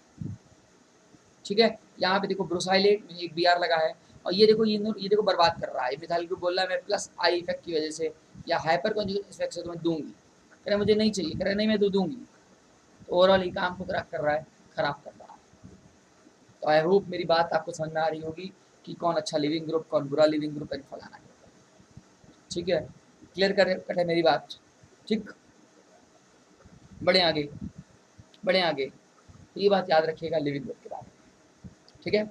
ठीक है, यहाँ पे देखो ब्रोसाइलेट में एक बी आर लगा है, और ये देखो, ये देखो बर्बाद कर रहा है। मिथाइल ग्रुप बोल रहा है मैं प्लस आई इफेक्ट की वजह से या हाइपर कॉन्जुगेट इफेक्ट से तुम्हें दूंगी, कह रहे मुझे नहीं चाहिए, कह रहे नहीं मैं तो दूंगी। तो ओवरऑल ये काम को कर रहा है, खराब कर रहा है। तो आई होप मेरी बात आपको समझ में आ रही होगी कि कौन अच्छा लिविंग ग्रुप, कौन बुरा लिविंग ग्रुप है, फलाना। ठीक है, क्लियर कर कट है मेरी बात? ठीक, बढ़े आगे, बढ़े आगे। तो ये बात याद रखिएगा लिविंग ग्रुप के बारे में। ठीक है,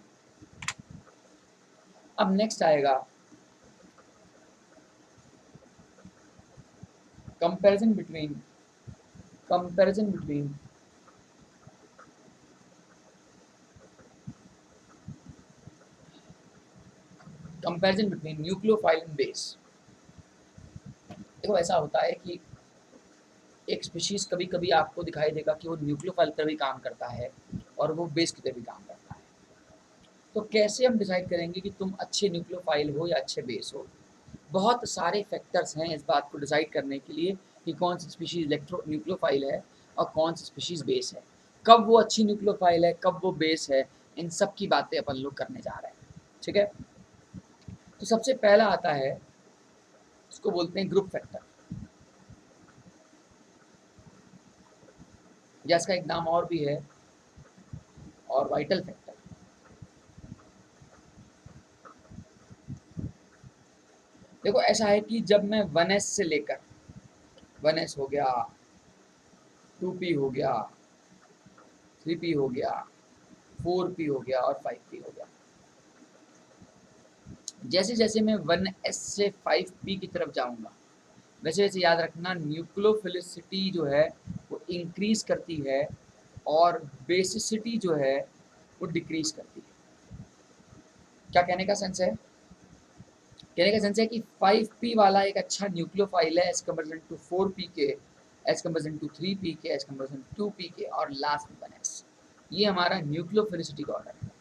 अब नेक्स्ट आएगा comparison between comparison between comparison between nucleophile and base. देखो ऐसा होता है कि एक स्पीशीज कभी कभी आपको दिखाई देगा कि वो न्यूक्लियोफाइल पर भी काम करता है और वो बेस की तरह भी काम करता है। तो कैसे हम डिसाइड करेंगे कि तुम अच्छे न्यूक्लियोफाइल हो या अच्छे बेस हो? बहुत सारे फैक्टर्स हैं इस बात को डिसाइड करने के लिए कि कौन सी स्पीशीज इलेक्ट्रो न्यूक्लियोफाइल है और कौन सी स्पीशीज बेस है, कब वो अच्छी न्यूक्लियोफाइल है, कब वो बेस है। इन सब की बातें अपन लोग करने जा रहे हैं, ठीक है। तो सबसे पहला आता है, उसको बोलते हैं ग्रुप फैक्टर, या इसका एक नाम और भी है और वाइटल फैक्टर। देखो ऐसा है कि जब मैं 1s से लेकर 1s हो गया, 2p हो गया, 3p हो गया, 4p हो गया और 5p हो गया, जैसे जैसे मैं 1s से 5p की तरफ जाऊंगा वैसे वैसे याद रखना न्यूक्लियोफिलिसिटी जो है वो इंक्रीज करती है और बेसिसिटी जो है वो डिक्रीज करती है। क्या कहने का सेंस है? कहने का सेंस है कि 5p वाला एक अच्छा न्यूक्लियोफाइल है एज कंपेरिजन टू 4p के, एज कंपेरिजन टू 3p के, एज कंपेरिजन टू 2p के और लास्ट में 1s। ये हमारा न्यूक्लियोफिलिसिटी का ऑर्डर है।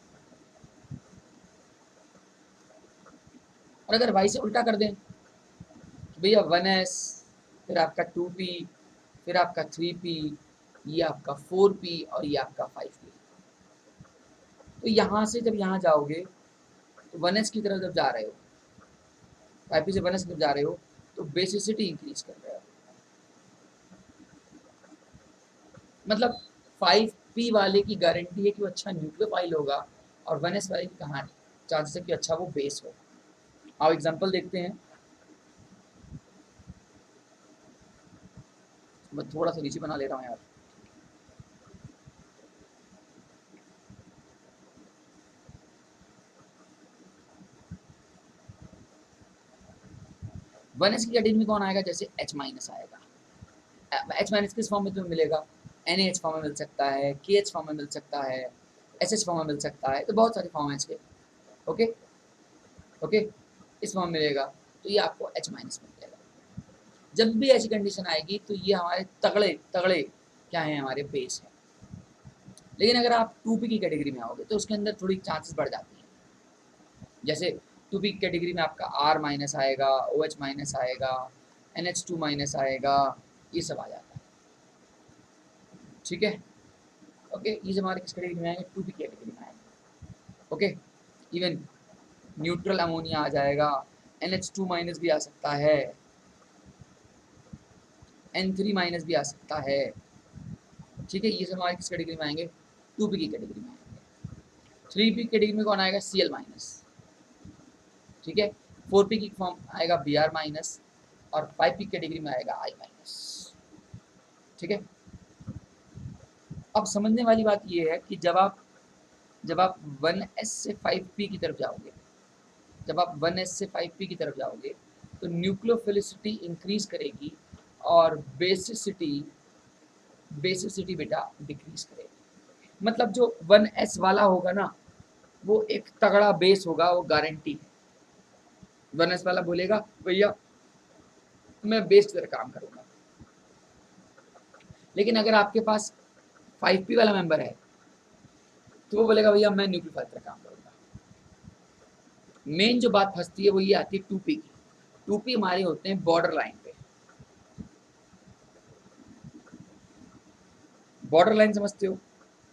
और अगर y से उल्टा कर दें तो भैया 1s, फिर आपका 2p, फिर आपका 3p, ये आपका 4p और ये आपका 5p। तो यहाँ से जब यहाँ जाओगे तो 1s की तरफ जब जा रहे हो, 5p से 1s की तरफ जा रहे हो तो बेसिसिटी इंक्रीज कर रहे हो। मतलब 5p वाले की गारंटी है कि वो अच्छा न्यूक्लियोफाइल होगा और 1s वाले की कहाँ चांसेस है कि अच्छा वो बेस हो। आओ एग्जांपल देखते हैं। मैं थोड़ा सा नीचे बना ले रहा हूँ यार। वन एस की कैटेगरी में कौन आएगा? जैसे H माइनस आएगा। H माइनस किस फॉर्म में तुम्हें मिलेगा? NaH फॉर्म में मिल सकता है, KH फॉर्म में मिल सकता है, SH फॉर्म में मिल सकता है, तो बहुत सारे फॉर्म है इसके। ओके ओके, इस फॉर्म में मिलेगा तो ये आपको H माइनस में मिलेगा। जब भी ऐसी कंडीशन आएगी तो ये हमारे तगड़े तगड़े क्या है, हमारे बेस है। लेकिन अगर आप 2p की कैटेगरी में आओगे तो उसके अंदर थोड़ी चांसेस बढ़ जाती हैं। जैसे 2p की कैटेगरी में आपका R माइनस आएगा, OH माइनस आएगा, NH2 माइनस आएगा, ये सब आ जाता है, ठीक है। ओके, ये जो हमारे किस कैटेगरी में आएंगे? 2p कैटेगरी में आएंगे। ओके, इवन न्यूट्रल अमोनिया आ जाएगा, NH2 माइनस भी आ सकता है, N3 माइनस भी आ सकता है, ठीक है। ये सब हमारे किस कैटेगरी में आएंगे? 2p की कैटेगरी में आएंगे। 3p कैटेगरी में कौन आएगा? Cl माइनस, ठीक है। 4p की फॉर्म आएगा Br माइनस और 5p कैटेगरी में आएगा I माइनस, ठीक है। अब समझने वाली बात ये है कि जब आप 1s से 5p की तरफ जाओगे, जब आप 1s से 5p की तरफ जाओगे तो न्यूक्लियोफिलिसिटी इंक्रीज करेगी और बेसिसिटी बेटा डिक्रीज करेगी। मतलब जो 1s वाला होगा ना वो एक तगड़ा बेस होगा, वो गारंटी है। 1s वाला बोलेगा भैया मैं बेस की तरह काम करूंगा। लेकिन अगर आपके पास 5p वाला मेंबर है तो वो बोलेगा भैया मैं न्यूक्लियोफाइल तरह काम करूंगा। मेन जो बात फंसती है वो ये आती है 2p की। 2p हमारे होते हैं बॉर्डर लाइन पे। बॉर्डर लाइन समझते हो?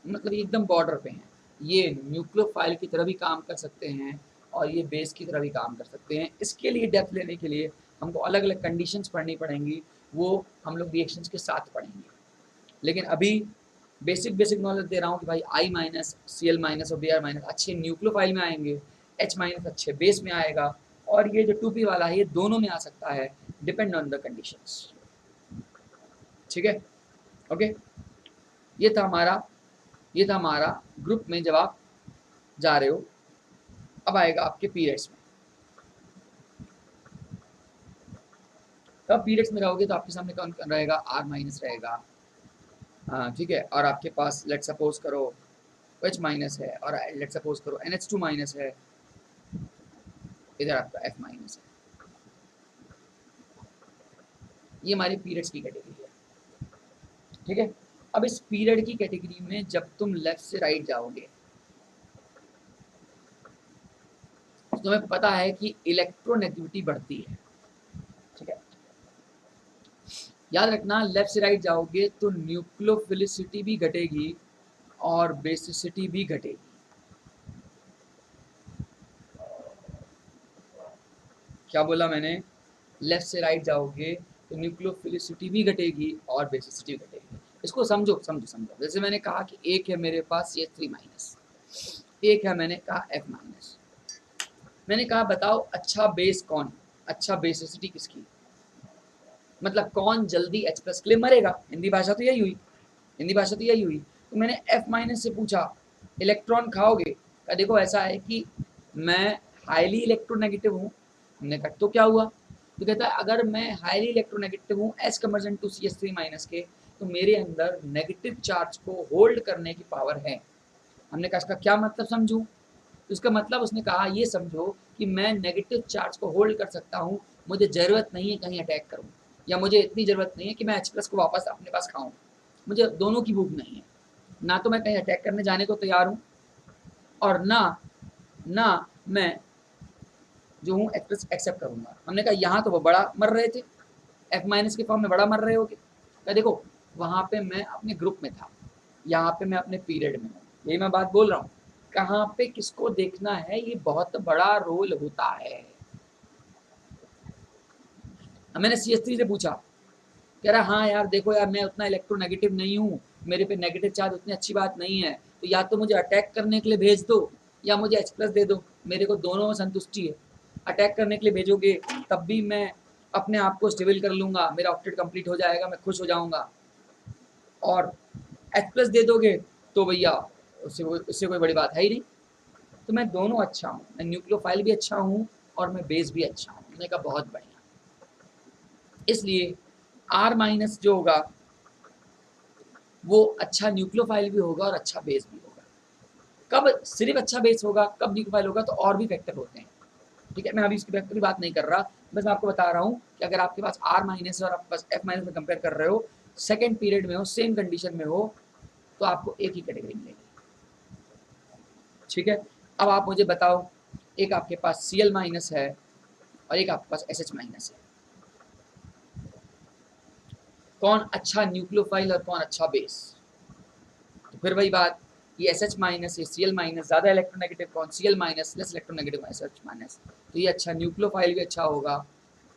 मतलब ये एकदम बॉर्डर पे हैं। ये न्यूक्लियोफाइल की तरह भी काम कर सकते हैं और ये बेस की तरह भी काम कर सकते हैं। इसके लिए डेप्थ लेने के लिए हमको अलग अलग कंडीशंस पढ़नी पड़ेंगी, वो हम लोग रिएक्शंस के साथ पढ़ेंगे। लेकिन अभी बेसिक बेसिक नॉलेज दे रहा हूँ कि भाई I माइनस, Cl माइनस और Br माइनस अच्छे न्यूक्लियोफाइल में आएंगे, H माइनस अच्छे बेस में आएगा और ये जो 2p वाला है ये दोनों में आ सकता है, डिपेंड ऑन द कंडीशंस, ठीक है। ओके, ये था हमारा ये था हमारा ग्रुप में जब आप जा रहे हो। अब आएगा आपके पीरियड्स में। कब पीरियड्स में रहोगे तो आपके सामने कौन रहेगा, आर माइनस रहेगा, हाँ ठीक है, और आपके पास लेट सपोज करो एच माइनस है, और लेट सपोज करो NH2 माइनस है, इधर आपका F माइनस है। ये हमारी पीरियड्स की कैटेगरी है, ठीक है। अब इस पीरियड की कैटेगरी में जब तुम लेफ्ट से राइट जाओगे तो तुम्हें पता है कि इलेक्ट्रोनेगेटिविटी बढ़ती है, ठीक है। याद रखना, लेफ्ट से राइट जाओगे तो न्यूक्लियोफिलिसिटी भी घटेगी और बेसिसिटी भी घटेगी। क्या बोला मैंने, लेफ्ट से राइट जाओगे तो न्यूक्लियोफिलिसिटी भी घटेगी और बेसिसिटी घटेगी। इसको समझो समझो समझो। जैसे मैंने कहा कि एक है मेरे पास CH3 माइनस, एक है मैंने कहा F माइनस। मैंने कहा बताओ अच्छा बेस कौन, अच्छा बेसिसिटी किसकी, मतलब कौन जल्दी H प्लस के लिए मरेगा। हिंदी भाषा तो यही हुई, हिंदी भाषा तो यही हुई। तो मैंने F माइनस से पूछा इलेक्ट्रॉन खाओगे, का देखो ऐसा है कि मैं हाईली इलेक्ट्रोनेगेटिव हूँ। हमने कहा तो क्या हुआ, तो कहता है अगर मैं हाईली इलेक्ट्रोनेगेटिव हूँ as comparison to CH3 minus के, तो मेरे अंदर नेगेटिव चार्ज को होल्ड करने की पावर है। हमने कहा इसका क्या मतलब समझूं, तो इसका मतलब उसने कहा ये समझो कि मैं नेगेटिव चार्ज को होल्ड कर सकता हूँ, मुझे ज़रूरत नहीं है कहीं अटैक करूँ, या मुझे इतनी ज़रूरत नहीं है कि मैं H प्लस को वापस अपने पास खाऊं। मुझे दोनों की भूख नहीं है, ना तो मैं कहीं अटैक करने जाने को तैयार हूँ और ना मैं जो हूँ H प्लस एक्सेप्ट करूँगा। हमने कहा यहाँ तो वो बड़ा मर रहे थे, F माइनस के फॉर्म में बड़ा मर रहे होगे। क्या देखो वहाँ पे मैं अपने ग्रुप में था, यहाँ पे मैं अपने पीरियड में हूँ, यही मैं बात बोल रहा हूँ। कहाँ पे किसको देखना है ये बहुत बड़ा रोल होता है। मैंने CH3 से पूछा, कह रहा हाँ यार देखो यार मैं उतना इलेक्ट्रोनेगेटिव नहीं हूँ, मेरे पे नेगेटिव चार्ज उतनी अच्छी बात नहीं है, तो या तो मुझे अटैक करने के लिए भेज दो या मुझे H प्लस दे दो, मेरे को दोनों में संतुष्टि है। अटैक करने के लिए भेजोगे तब भी मैं अपने आप को स्टेबल कर लूँगा, मेरा ऑक्टेट कंप्लीट हो जाएगा, मैं खुश हो जाऊँगा, और H प्लस दे दोगे तो भैया उससे कोई बड़ी बात है ही नहीं। तो मैं दोनों अच्छा हूँ, मैं न्यूक्लियोफाइल भी अच्छा हूँ और मैं बेस भी अच्छा हूँ। मैंने कहा बहुत बढ़िया। इसलिए R माइनस जो होगा वो अच्छा न्यूक्लियोफाइल भी होगा और अच्छा बेस भी होगा। कब सिर्फ अच्छा बेस होगा, कब न्यूक्लियोफाइल होगा, तो और भी फैक्टर होते हैं, ठीक है। मैं अभी इसकी फैक्टर की बात नहीं कर रहा, बस मैं आपको बता रहा हूँ कि अगर आपके पास R माइनस और आपके पास F माइनस में कंपेयर कर रहे हो, सेकेंड पीरियड में हो, सेम कंडीशन में हो, तो आपको एक ही कैटेगरी मिलेगी, ठीक है। अब आप मुझे बताओ, एक आपके पास Cl माइनस है और एक आपके पास SH माइनस है, कौन अच्छा न्यूक्लियोफाइल और कौन अच्छा बेस। तो फिर वही बात, ये SH माइनस ये Cl माइनस, ज़्यादा इलेक्ट्रोनेगेटिव कौन, Cl minus, less electronegative SH minus. तो ये अच्छा न्यूक्लियोफाइल भी अच्छा होगा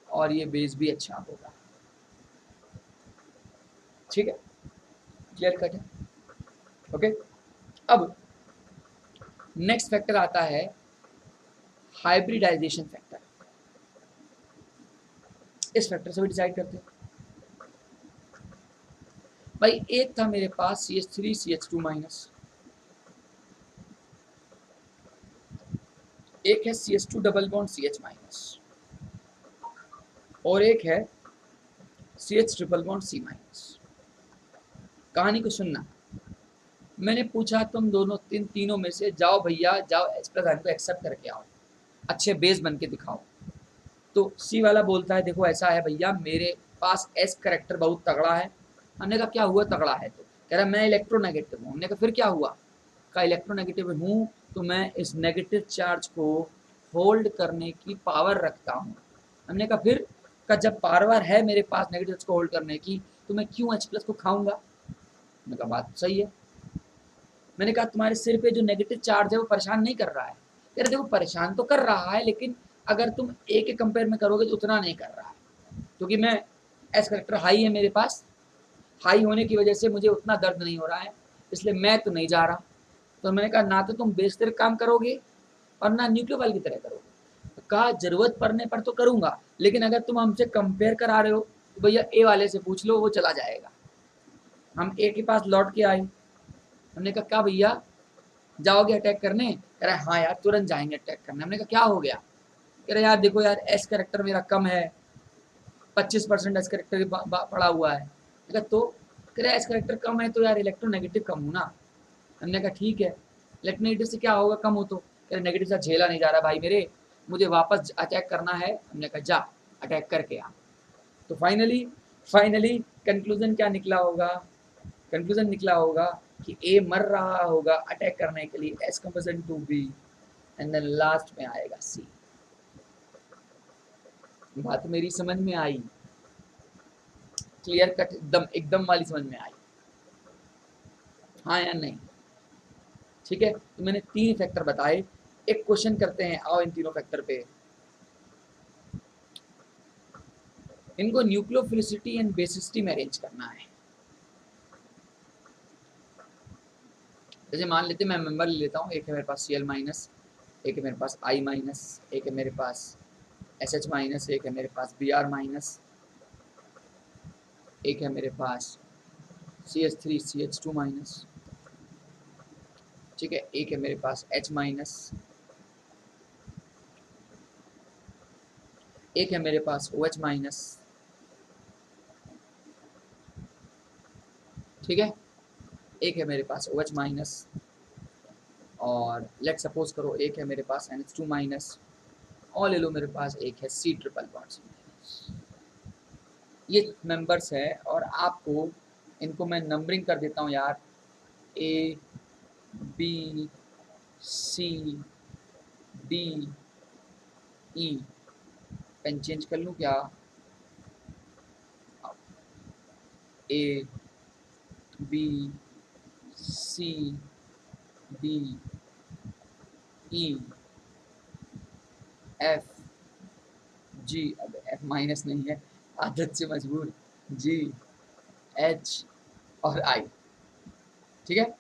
और ये बेस भी अच्छा होगा, ठीक है, क्लियर कट है, ओके। अब नेक्स्ट फैक्टर आता है हाइब्रिडाइजेशन फैक्टर। इस फैक्टर से भी डिसाइड करते हैं भाई। एक था मेरे पास CH3 CH2 माइनस, एक है CH2 double bond CH minus, और एक है CH triple bond C minus. कहानी को सुनना, मैंने पूछा तुम दोनों तीनों में से जाओ भैया जाओ H प्लस आयन को एक्सेप्ट करके आओ, अच्छे बेस बन के दिखाओ। तो C वाला बोलता है देखो ऐसा है भैया मेरे पास S करेक्टर बहुत तगड़ा है। हमने कहा क्या हुआ तगड़ा है, तो कह रहा मैं इलेक्ट्रोनेगेटिव हूँ। हमने कहा फिर क्या हुआ, का इलेक्ट्रोनेगेटिव हूँ तो मैं इस नेगेटिव चार्ज को होल्ड करने की पावर रखता हूँ। हमने कहा फिर, का जब पावर है मेरे पास नेगेटिव चार्ज को होल्ड करने की तो मैं क्यों H प्लस को खाऊंगा। मैंने कहा बात सही है। मैंने कहा तुम्हारे सिर पे जो नेगेटिव चार्ज है वो परेशान नहीं कर रहा है। कह रहे देखो परेशान तो कर रहा है लेकिन अगर तुम ए के कंपेयर में करोगे तो उतना नहीं कर रहा है, क्योंकि मैं एस करेक्टर हाई है मेरे पास, हाई होने की वजह से मुझे उतना दर्द नहीं हो रहा है, इसलिए मैं तो नहीं जा रहा। तो मैंने कहा ना तो तुम बेस तरह काम करोगे और ना न्यूक्लियोफाइल की तरह करोगे। तो कहा जरूरत पड़ने पर तो करूंगा, लेकिन अगर तुम हमसे कंपेयर करा रहे हो तो भैया ए वाले से पूछ लो वो चला जाएगा। हम ए के पास लौट के आए, हमने कहा क्या भैया जाओगे अटैक करने, कह रहा हाँ यार तुरंत जाएंगे अटैक करने। हमने कहा क्या हो गया, कह रहा यार देखो यार एस करेक्टर मेरा कम है 25% एस करेक्टर पड़ा हुआ है। तो कह रहा एस करेक्टर कम है तो यार इलेक्ट्रोनेगेटिव कम हूँ ना। हमने कहा ठीक है, इलेक्ट्रोनेगेटिव से क्या होगा, कम हो तो। कह रहे नेगेटिव से झेला नहीं जा रहा भाई मेरे, मुझे वापस अटैक करना है। हमने कहा जा अटैक करके आ। तो फाइनली कंक्लूजन क्या निकला होगा, कंक्लूजन निकला होगा कि ए मर रहा होगा अटैक करने के लिए, as comparison to B, and then last में आएगा सी। बात मेरी समझ में आई, क्लियर कट, एकदम एकदम वाली समझ में आई, हाँ या नहीं? ठीक है, तो मैंने 3 फैक्टर बताए। एक क्वेश्चन करते हैं, आओ इन तीनों फैक्टर पे। इनको न्यूक्लियोफिलिसिटी एंड बेसिसिटी में अरेंज करना है। जैसे मान लेते मैं मेंबर ले लेता हूँ, एक है मेरे पास Cl माइनस, एक है मेरे पास I माइनस, एक है मेरे पास SH माइनस, एक है मेरे पास Br माइनस, एक है मेरे पास CH3 CH2 माइनस, ठीक है, एक है मेरे पास H माइनस, एक है मेरे पास OH माइनस, ठीक है, एक है मेरे पास OH माइनस, और लेट सपोज करो एक है मेरे पास NH2 माइनस, और ले लो मेरे पास एक है C ट्रिपल बॉन्ड माइनस। ये मेंबर्स है, और आपको इनको मैं नंबरिंग कर देता हूँ यार, A B C D E, pen change कर लूँ क्या, A B C D E F G, अब F माइनस नहीं है, आदत से मजबूर, G H और I, ठीक है।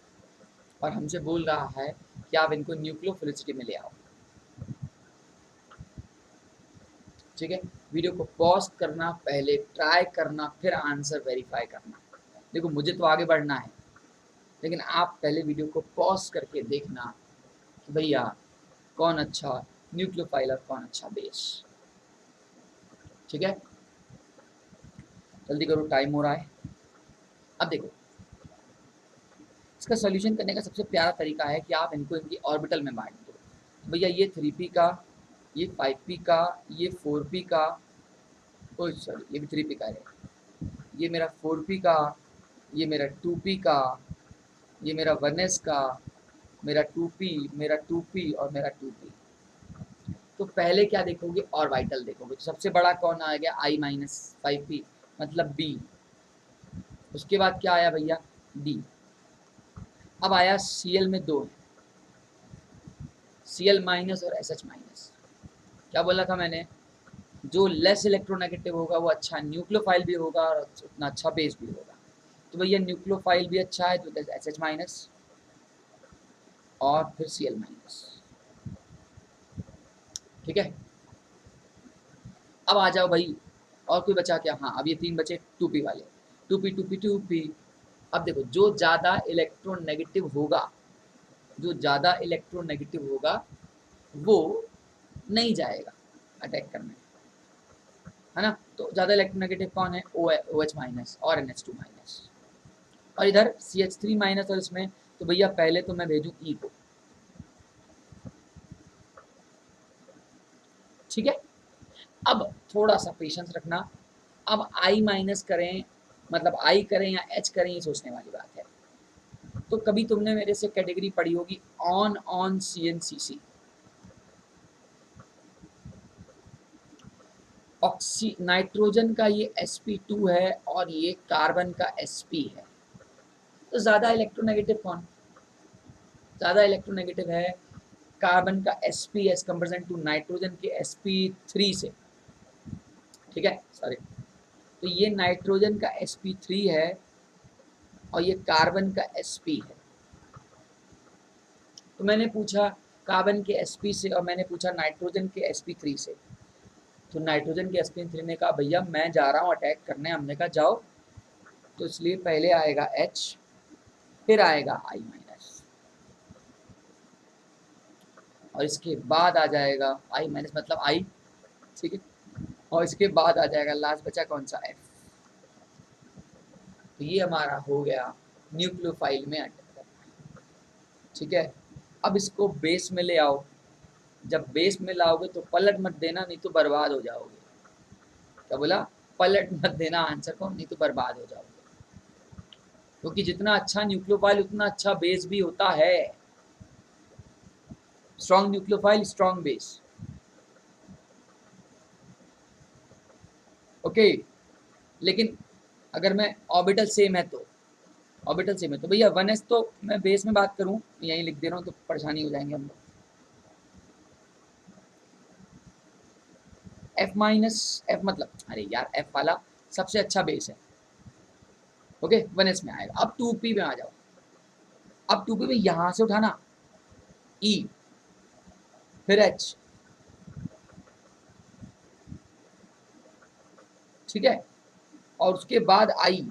और हमसे बोल रहा है कि आप इनको न्यूक्लियोफिलिसिटी में ले आओ, ठीक है। वीडियो को पॉज करना, पहले ट्राई करना, फिर आंसर वेरीफाई करना। देखो मुझे तो आगे बढ़ना है, लेकिन आप पहले वीडियो को पॉज करके देखना कि भैया कौन अच्छा न्यूक्लियोफाइल और कौन अच्छा बेस, ठीक है। जल्दी करो, टाइम हो रहा है। अब देखो, इसका सॉल्यूशन करने का सबसे प्यारा तरीका है कि आप इनको इनकी ऑर्बिटल में बांट दो। तो भैया ये 3p का, ये 5p का, ये 4p का, ओ सॉरी ये भी 3p का है, ये मेरा 4p का, ये मेरा 2p का, ये मेरा 1s का, मेरा 2p, मेरा 2p और मेरा 2p। तो पहले क्या देखोगे, ऑर्बिटल देखोगे। तो सबसे बड़ा कौन आ गया, I माइनस 5p मतलब B। उसके बाद क्या आया भैया, D। अब आया Cl में 2 है, Cl माइनस और SH माइनस। क्या बोला था मैंने, जो लेस इलेक्ट्रोनेगेटिव होगा वो अच्छा न्यूक्लियोफाइल भी होगा और उतना अच्छा बेस भी होगा। तो भैया न्यूक्लियोफाइल भी अच्छा है तो SH माइनस और फिर Cl माइनस, ठीक है। अब आ जाओ भाई, और कोई बचा क्या, हाँ अब ये 3 बचे 2p वाले, 2p 2p 2p। अब देखो जो ज़्यादा इलेक्ट्रोनेगेटिव होगा, जो ज़्यादा इलेक्ट्रोनेगेटिव होगा वो नहीं जाएगा अटैक करने, है ना। तो ज़्यादा इलेक्ट्रोनेगेटिव कौन है, OH माइनस और NH2 माइनस। और इधर CH3 माइनस, और इसमें तो भैया पहले तो मैं भेजूँ E को, ठीक है। अब थोड़ा सा पेशेंस रखना, अब I माइनस करें, मतलब I करें या H करें, ये सोचने वाली बात है। तो कभी तुमने मेरे से कैटेगरी पढ़ी होगी ऑन CnCC, ऑक्सी नाइट्रोजन का ये sp2 है और ये कार्बन का sp है। तो ज़्यादा इलेक्ट्रोनेगेटिव कौन, ज़्यादा इलेक्ट्रोनेगेटिव है कार्बन का sp as comparison to nitrogen के sp3 से, ठीक है सॉरी। तो ये नाइट्रोजन का sp3 है और ये कार्बन का sp है। तो मैंने पूछा कार्बन के sp से और मैंने पूछा नाइट्रोजन के sp3 से। तो नाइट्रोजन के sp3 ने कहा भैया मैं जा रहा हूँ अटैक करने। हमने कहा जाओ। तो इसलिए पहले आएगा H, फिर आएगा I माइनस, और इसके बाद आ जाएगा I माइनस मतलब I, ठीक है। और इसके बाद आ जाएगा लास्ट बचा कौन सा, एफ। तो ये हमारा हो गया न्यूक्लियोफाइल में अटैक करना। ठीक है, अब इसको बेस में ले आओ। जब बेस में लाओगे तो पलट मत देना, नहीं तो बर्बाद हो जाओगे। क्या बोला? पलट मत देना आंसर को, नहीं तो बर्बाद हो जाओगे। क्योंकि जितना अच्छा न्यूक्लियोफाइल उतना अच्छा बेस भी होता है। Strong nucleophile strong base. Okay, लेकिन अगर मैं ऑर्बिटल सेम है तो, ऑर्बिटल सेम है तो भैया 1s तो मैं बेस में बात करूं, यहीं लिख दे रहा हूं तो परेशानी हो जाएंगे हम लोग। एफ माइनस एफ मतलब, अरे यार एफ वाला सबसे अच्छा बेस है। ओके, 1s में आएगा। अब 2p में आ जाओ। अब 2p में यहां से उठाना E, फिर H। ठीक है, और उसके बाद आई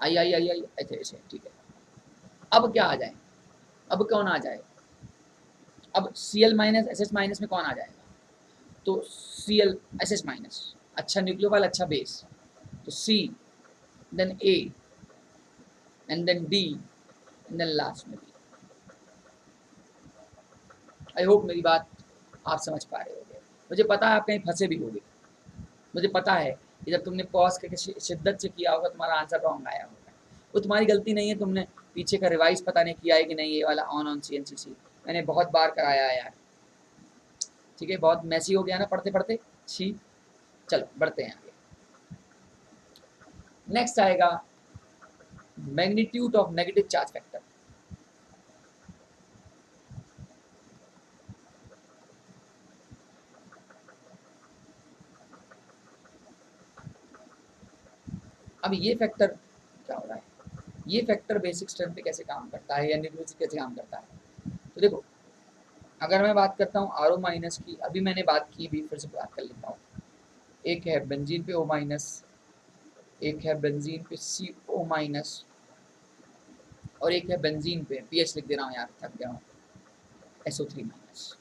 आई आई आई आई ऐसे ऐसे। ठीक है, अब क्या आ जाए? अब कौन आ जाए? अब Cl minus S S minus में कौन आ जाएगा? तो Cl एस एस माइनस, अच्छा न्यूक्लियोफाइल अच्छा बेस, तो C, then A, and then D, and then last में B। आई होप मेरी बात आप समझ पा रहे होगे। मुझे पता है आप कहीं फंसे भी होगे। मुझे पता है कि जब तुमने पॉज करके शिद्दत से किया होगा तुम्हारा आंसर रॉन्ग आया होगा। वो तुम्हारी गलती नहीं है, तुमने पीछे का रिवाइज पता नहीं किया है कि नहीं। ये वाला ऑन CNCC मैंने बहुत बार कराया है यार। ठीक है, बहुत मैसी हो गया ना पढ़ते पढ़ते। छी, चलो बढ़ते हैं आगे। नेक्स्ट आएगा magnitude of negative charge factor. अब ये फैक्टर क्या हो रहा है? ये फैक्टर बेसिक स्ट्रेंथ पे कैसे काम करता है या न्यूक्लियोसिटी कैसे काम करता है? तो देखो, अगर मैं बात करता हूँ आर ओ माइनस की, अभी मैंने बात की भी, फिर से बात कर लेता हूँ। एक है बेंजीन पे O माइनस, एक है बेंजीन पे CO माइनस, और एक है बेंजीन पे PH लिख दे रहा हूँ यार, थक गया हूँ, SO3 माइनस।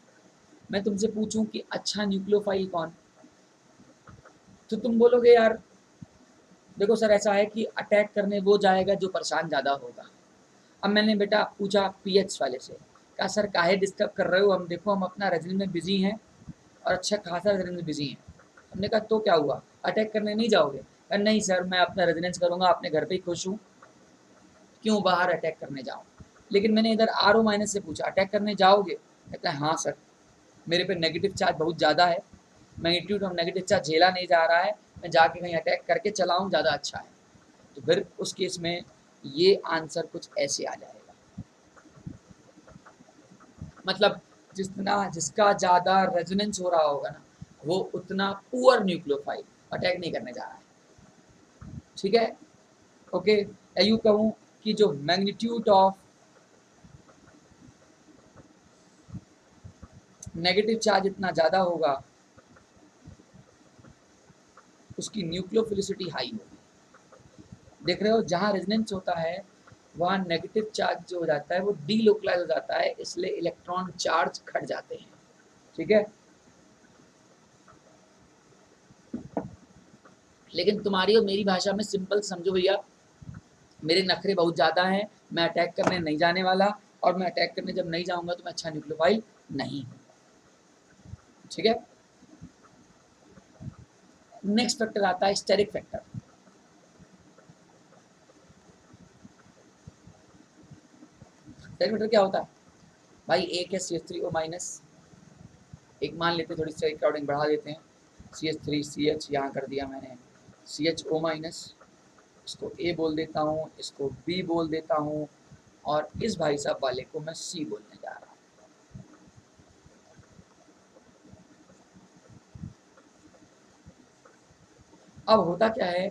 मैं तुमसे पूछूं कि अच्छा न्यूक्लियोफाइल कौन, तो तुम बोलोगे यार देखो सर ऐसा है कि अटैक करने वो जाएगा जो परेशान ज़्यादा होगा। अब मैंने बेटा पूछा PH वाले से, कहा सर काहे डिस्टर्ब कर रहे हो, हम देखो हम अपना रेजनेंस में बिजी हैं और अच्छा खासा रेजनेंस में बिजी हैं। हमने कहा तो क्या हुआ, अटैक करने नहीं जाओगे? कहा नहीं सर मैं अपना रेजनेंस करूँगा, अपने घर पे ही खुश हूँ, क्यों बाहर अटैक करने जाऊँ। लेकिन मैंने इधर RO माइनस से पूछा अटैक करने जाओगे? कहता है हाँ सर, मेरे पे नेगेटिव चार्ज बहुत ज़्यादा है, मैग्नीट्यूड ऑफ नेगेटिव चार्ज झेला नहीं जा रहा है, मैं जाके कहीं अटैक करके चलाऊँ ज़्यादा अच्छा है। तो फिर उस केस में ये आंसर कुछ ऐसे आ जाएगा, मतलब जिसका ज़्यादा रेजोनेंस हो रहा होगा ना, वो उतना पुअर न्यूक्लियोफाइल, अटैक नहीं करने जा रहा है। ठीक है, ओके। यूँ कहूँ कि जो मैग्नीट्यूड ऑफ नेगेटिव चार्ज इतना ज़्यादा होगा उसकी न्यूक्लियोफिलिसिटी हाई होगी। देख रहे हो, जहाँ रेजोनेंस होता है वहाँ नेगेटिव चार्ज जो हो जाता है वो डीलोकलाइज हो जाता है, इसलिए इलेक्ट्रॉन चार्ज घट जाते हैं। ठीक है, लेकिन तुम्हारी और मेरी भाषा में सिंपल समझो भैया, मेरे नखरे बहुत ज़्यादा हैं, मैं अटैक करने नहीं जाने वाला, और मैं अटैक करने जब नहीं जाऊंगा तो मैं अच्छा न्यूक्लियोफाइल नहीं हूँ। ठीक है, नेक्स्ट फैक्टर आता है स्टेरिक फैक्टर। स्टेरिक फैक्टर क्या होता है भाई? एक है CH3O माइनस, एक मान लेते हैं थोड़ी स्टेरिक क्राउडिंग बढ़ा देते हैं, CH3CH यहाँ कर दिया मैंने, CHO माइनस, इसको A बोल देता हूँ, इसको B बोल देता हूँ, और इस भाई साहब वाले को मैं C बोलने जा रहा हूँ। अब होता क्या है,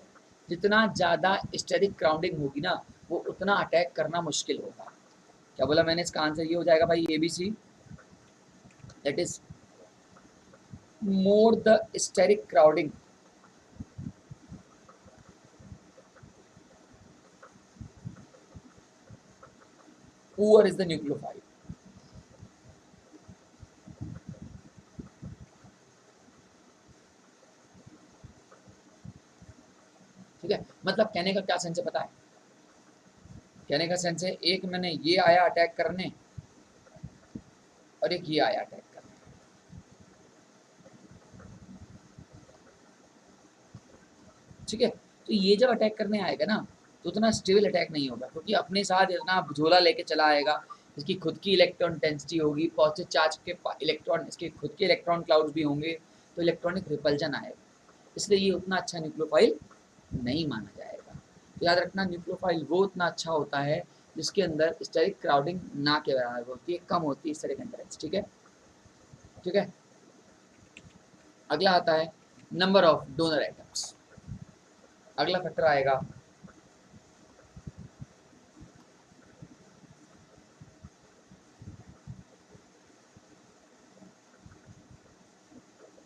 जितना ज़्यादा स्टेरिक क्राउडिंग होगी ना, वो उतना अटैक करना मुश्किल होगा। क्या बोला मैंने? इसका आंसर ये हो जाएगा भाई ABC, that is more the steric crowding, poor is the nucleophile. मतलब कहने का क्या सेंस है पता है? कहने का सेंस है एक मैंने ये आया अटैक करने और एक ये आया अटैक करने। ठीक है, तो ये जब अटैक करने आएगा ना तो उतना स्टेबल अटैक नहीं होगा, क्योंकि अपने साथ इतना झोला लेके चला आएगा। इसकी खुद की इलेक्ट्रॉन डेंसिटी होगी, पॉजिटिव चार्ज के इलेक्ट्रॉन, इसके खुद के इलेक्ट्रॉन क्लाउड्स भी होंगे, तो इलेक्ट्रॉनिक रिपल्जन आएगा। इसलिए ये उतना अच्छा न्यूक्लियोफाइल नहीं माना जाएगा। तो याद रखना, न्यूक्लियोफाइल वो उतना अच्छा होता है जिसके अंदर स्टेरिक क्राउडिंग ना के बराबर होती है, कम होती है स्टेरिक इंटरेक्ट। ठीक है, ठीक है। अगला आता है नंबर ऑफ डोनर एटम्स। अगला फैक्टर आएगा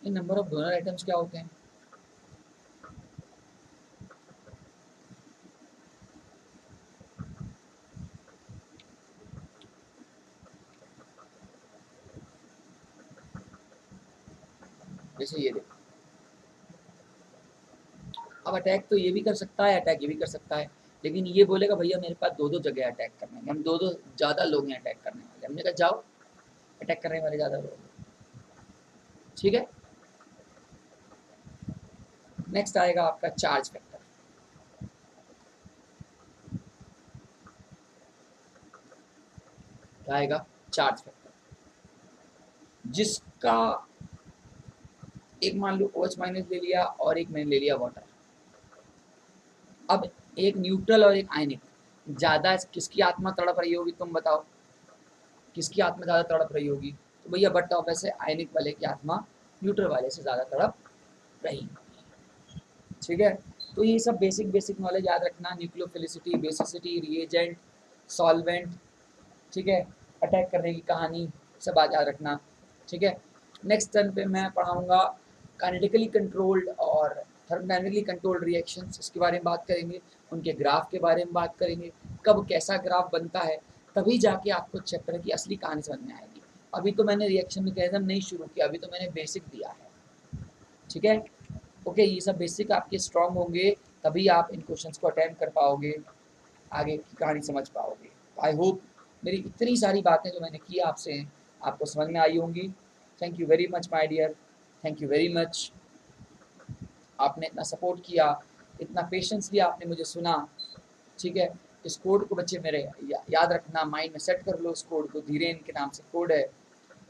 ये नंबर ऑफ डोनर आइटम्स क्या होते हैं। जैसे ये देखो, अब अटैक तो ये भी कर सकता है, अटैक ये भी कर सकता है, लेकिन ये बोलेगा भैया मेरे पास दो दो जगह अटैक करने हैं, हम दो दो ज़्यादा लोग हैं अटैक करने वाले। हमने कहा जाओ, अटैक करने वाले ज़्यादा लोग। ठीक है, नेक्स्ट आएगा आपका चार्ज फैक्टर। क्या आएगा? Charge factor. जिसका एक मान लो OH माइनस ले लिया और एक मैंने ले लिया वाटर। अब एक न्यूट्रल और एक आयनिक, ज़्यादा किसकी आत्मा तड़प रही होगी तुम बताओ, किसकी आत्मा ज़्यादा तड़प रही होगी? तो भैया बट ऑफ आयनिक वाले की आत्मा न्यूट्रल वाले से ज़्यादा तड़प रही। ठीक है, तो ये सब बेसिक बेसिक नॉलेज याद रखना, न्यूक्लियोफिलिसिटी, बेसिसिटी, रिएजेंट, सॉल्वेंट, ठीक है, अटैक करने की कहानी, सब बात याद रखना। ठीक है, नेक्स्ट टर्न पे मैं पढ़ाऊँगा काइनेटिकली कंट्रोल्ड और थर्मोडायनेमिकली कंट्रोल्ड रिएक्शंस, इसके बारे में बात करेंगे, उनके ग्राफ के बारे में बात करेंगे, कब कैसा ग्राफ बनता है, तभी जाके आपको चैप्टर की असली कहानी समझ में आएगी। अभी तो मैंने रिएक्शन मैकेनिज्म नहीं शुरू किया, अभी तो मैंने बेसिक दिया है। ठीक है, ओके, ये सब बेसिक आपके स्ट्रांग होंगे तभी आप इन क्वेश्चंस को अटेम्प्ट कर पाओगे, आगे की कहानी समझ पाओगे। आई होप मेरी इतनी सारी बातें जो मैंने की आपसे आपको समझ में आई होंगी। Thank you very much my dear, thank you very much. आपने इतना सपोर्ट किया, इतना पेशेंसली आपने मुझे सुना। ठीक है, इस कोड को बच्चे मेरे याद रखना, माइंड में सेट कर लो इस कोड को, धीरेन के नाम से कोड है।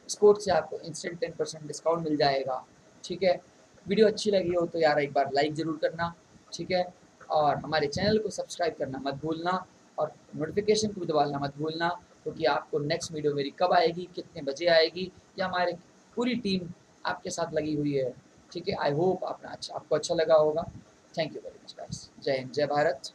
इस कोड से आपको इंस्टेंट 10% डिस्काउंट मिल जाएगा। ठीक है, वीडियो अच्छी लगी हो तो यार एक बार लाइक ज़रूर करना। ठीक है, और हमारे चैनल को सब्सक्राइब करना मत भूलना और नोटिफिकेशन को भी दबाना मत भूलना, क्योंकि आपको नेक्स्ट वीडियो मेरी कब आएगी, कितने बजे आएगी, या हमारी पूरी टीम आपके साथ लगी हुई है। ठीक है, आई होप आपको अच्छा लगा होगा। Thank you very much guys, जय हिंद, जय भारत।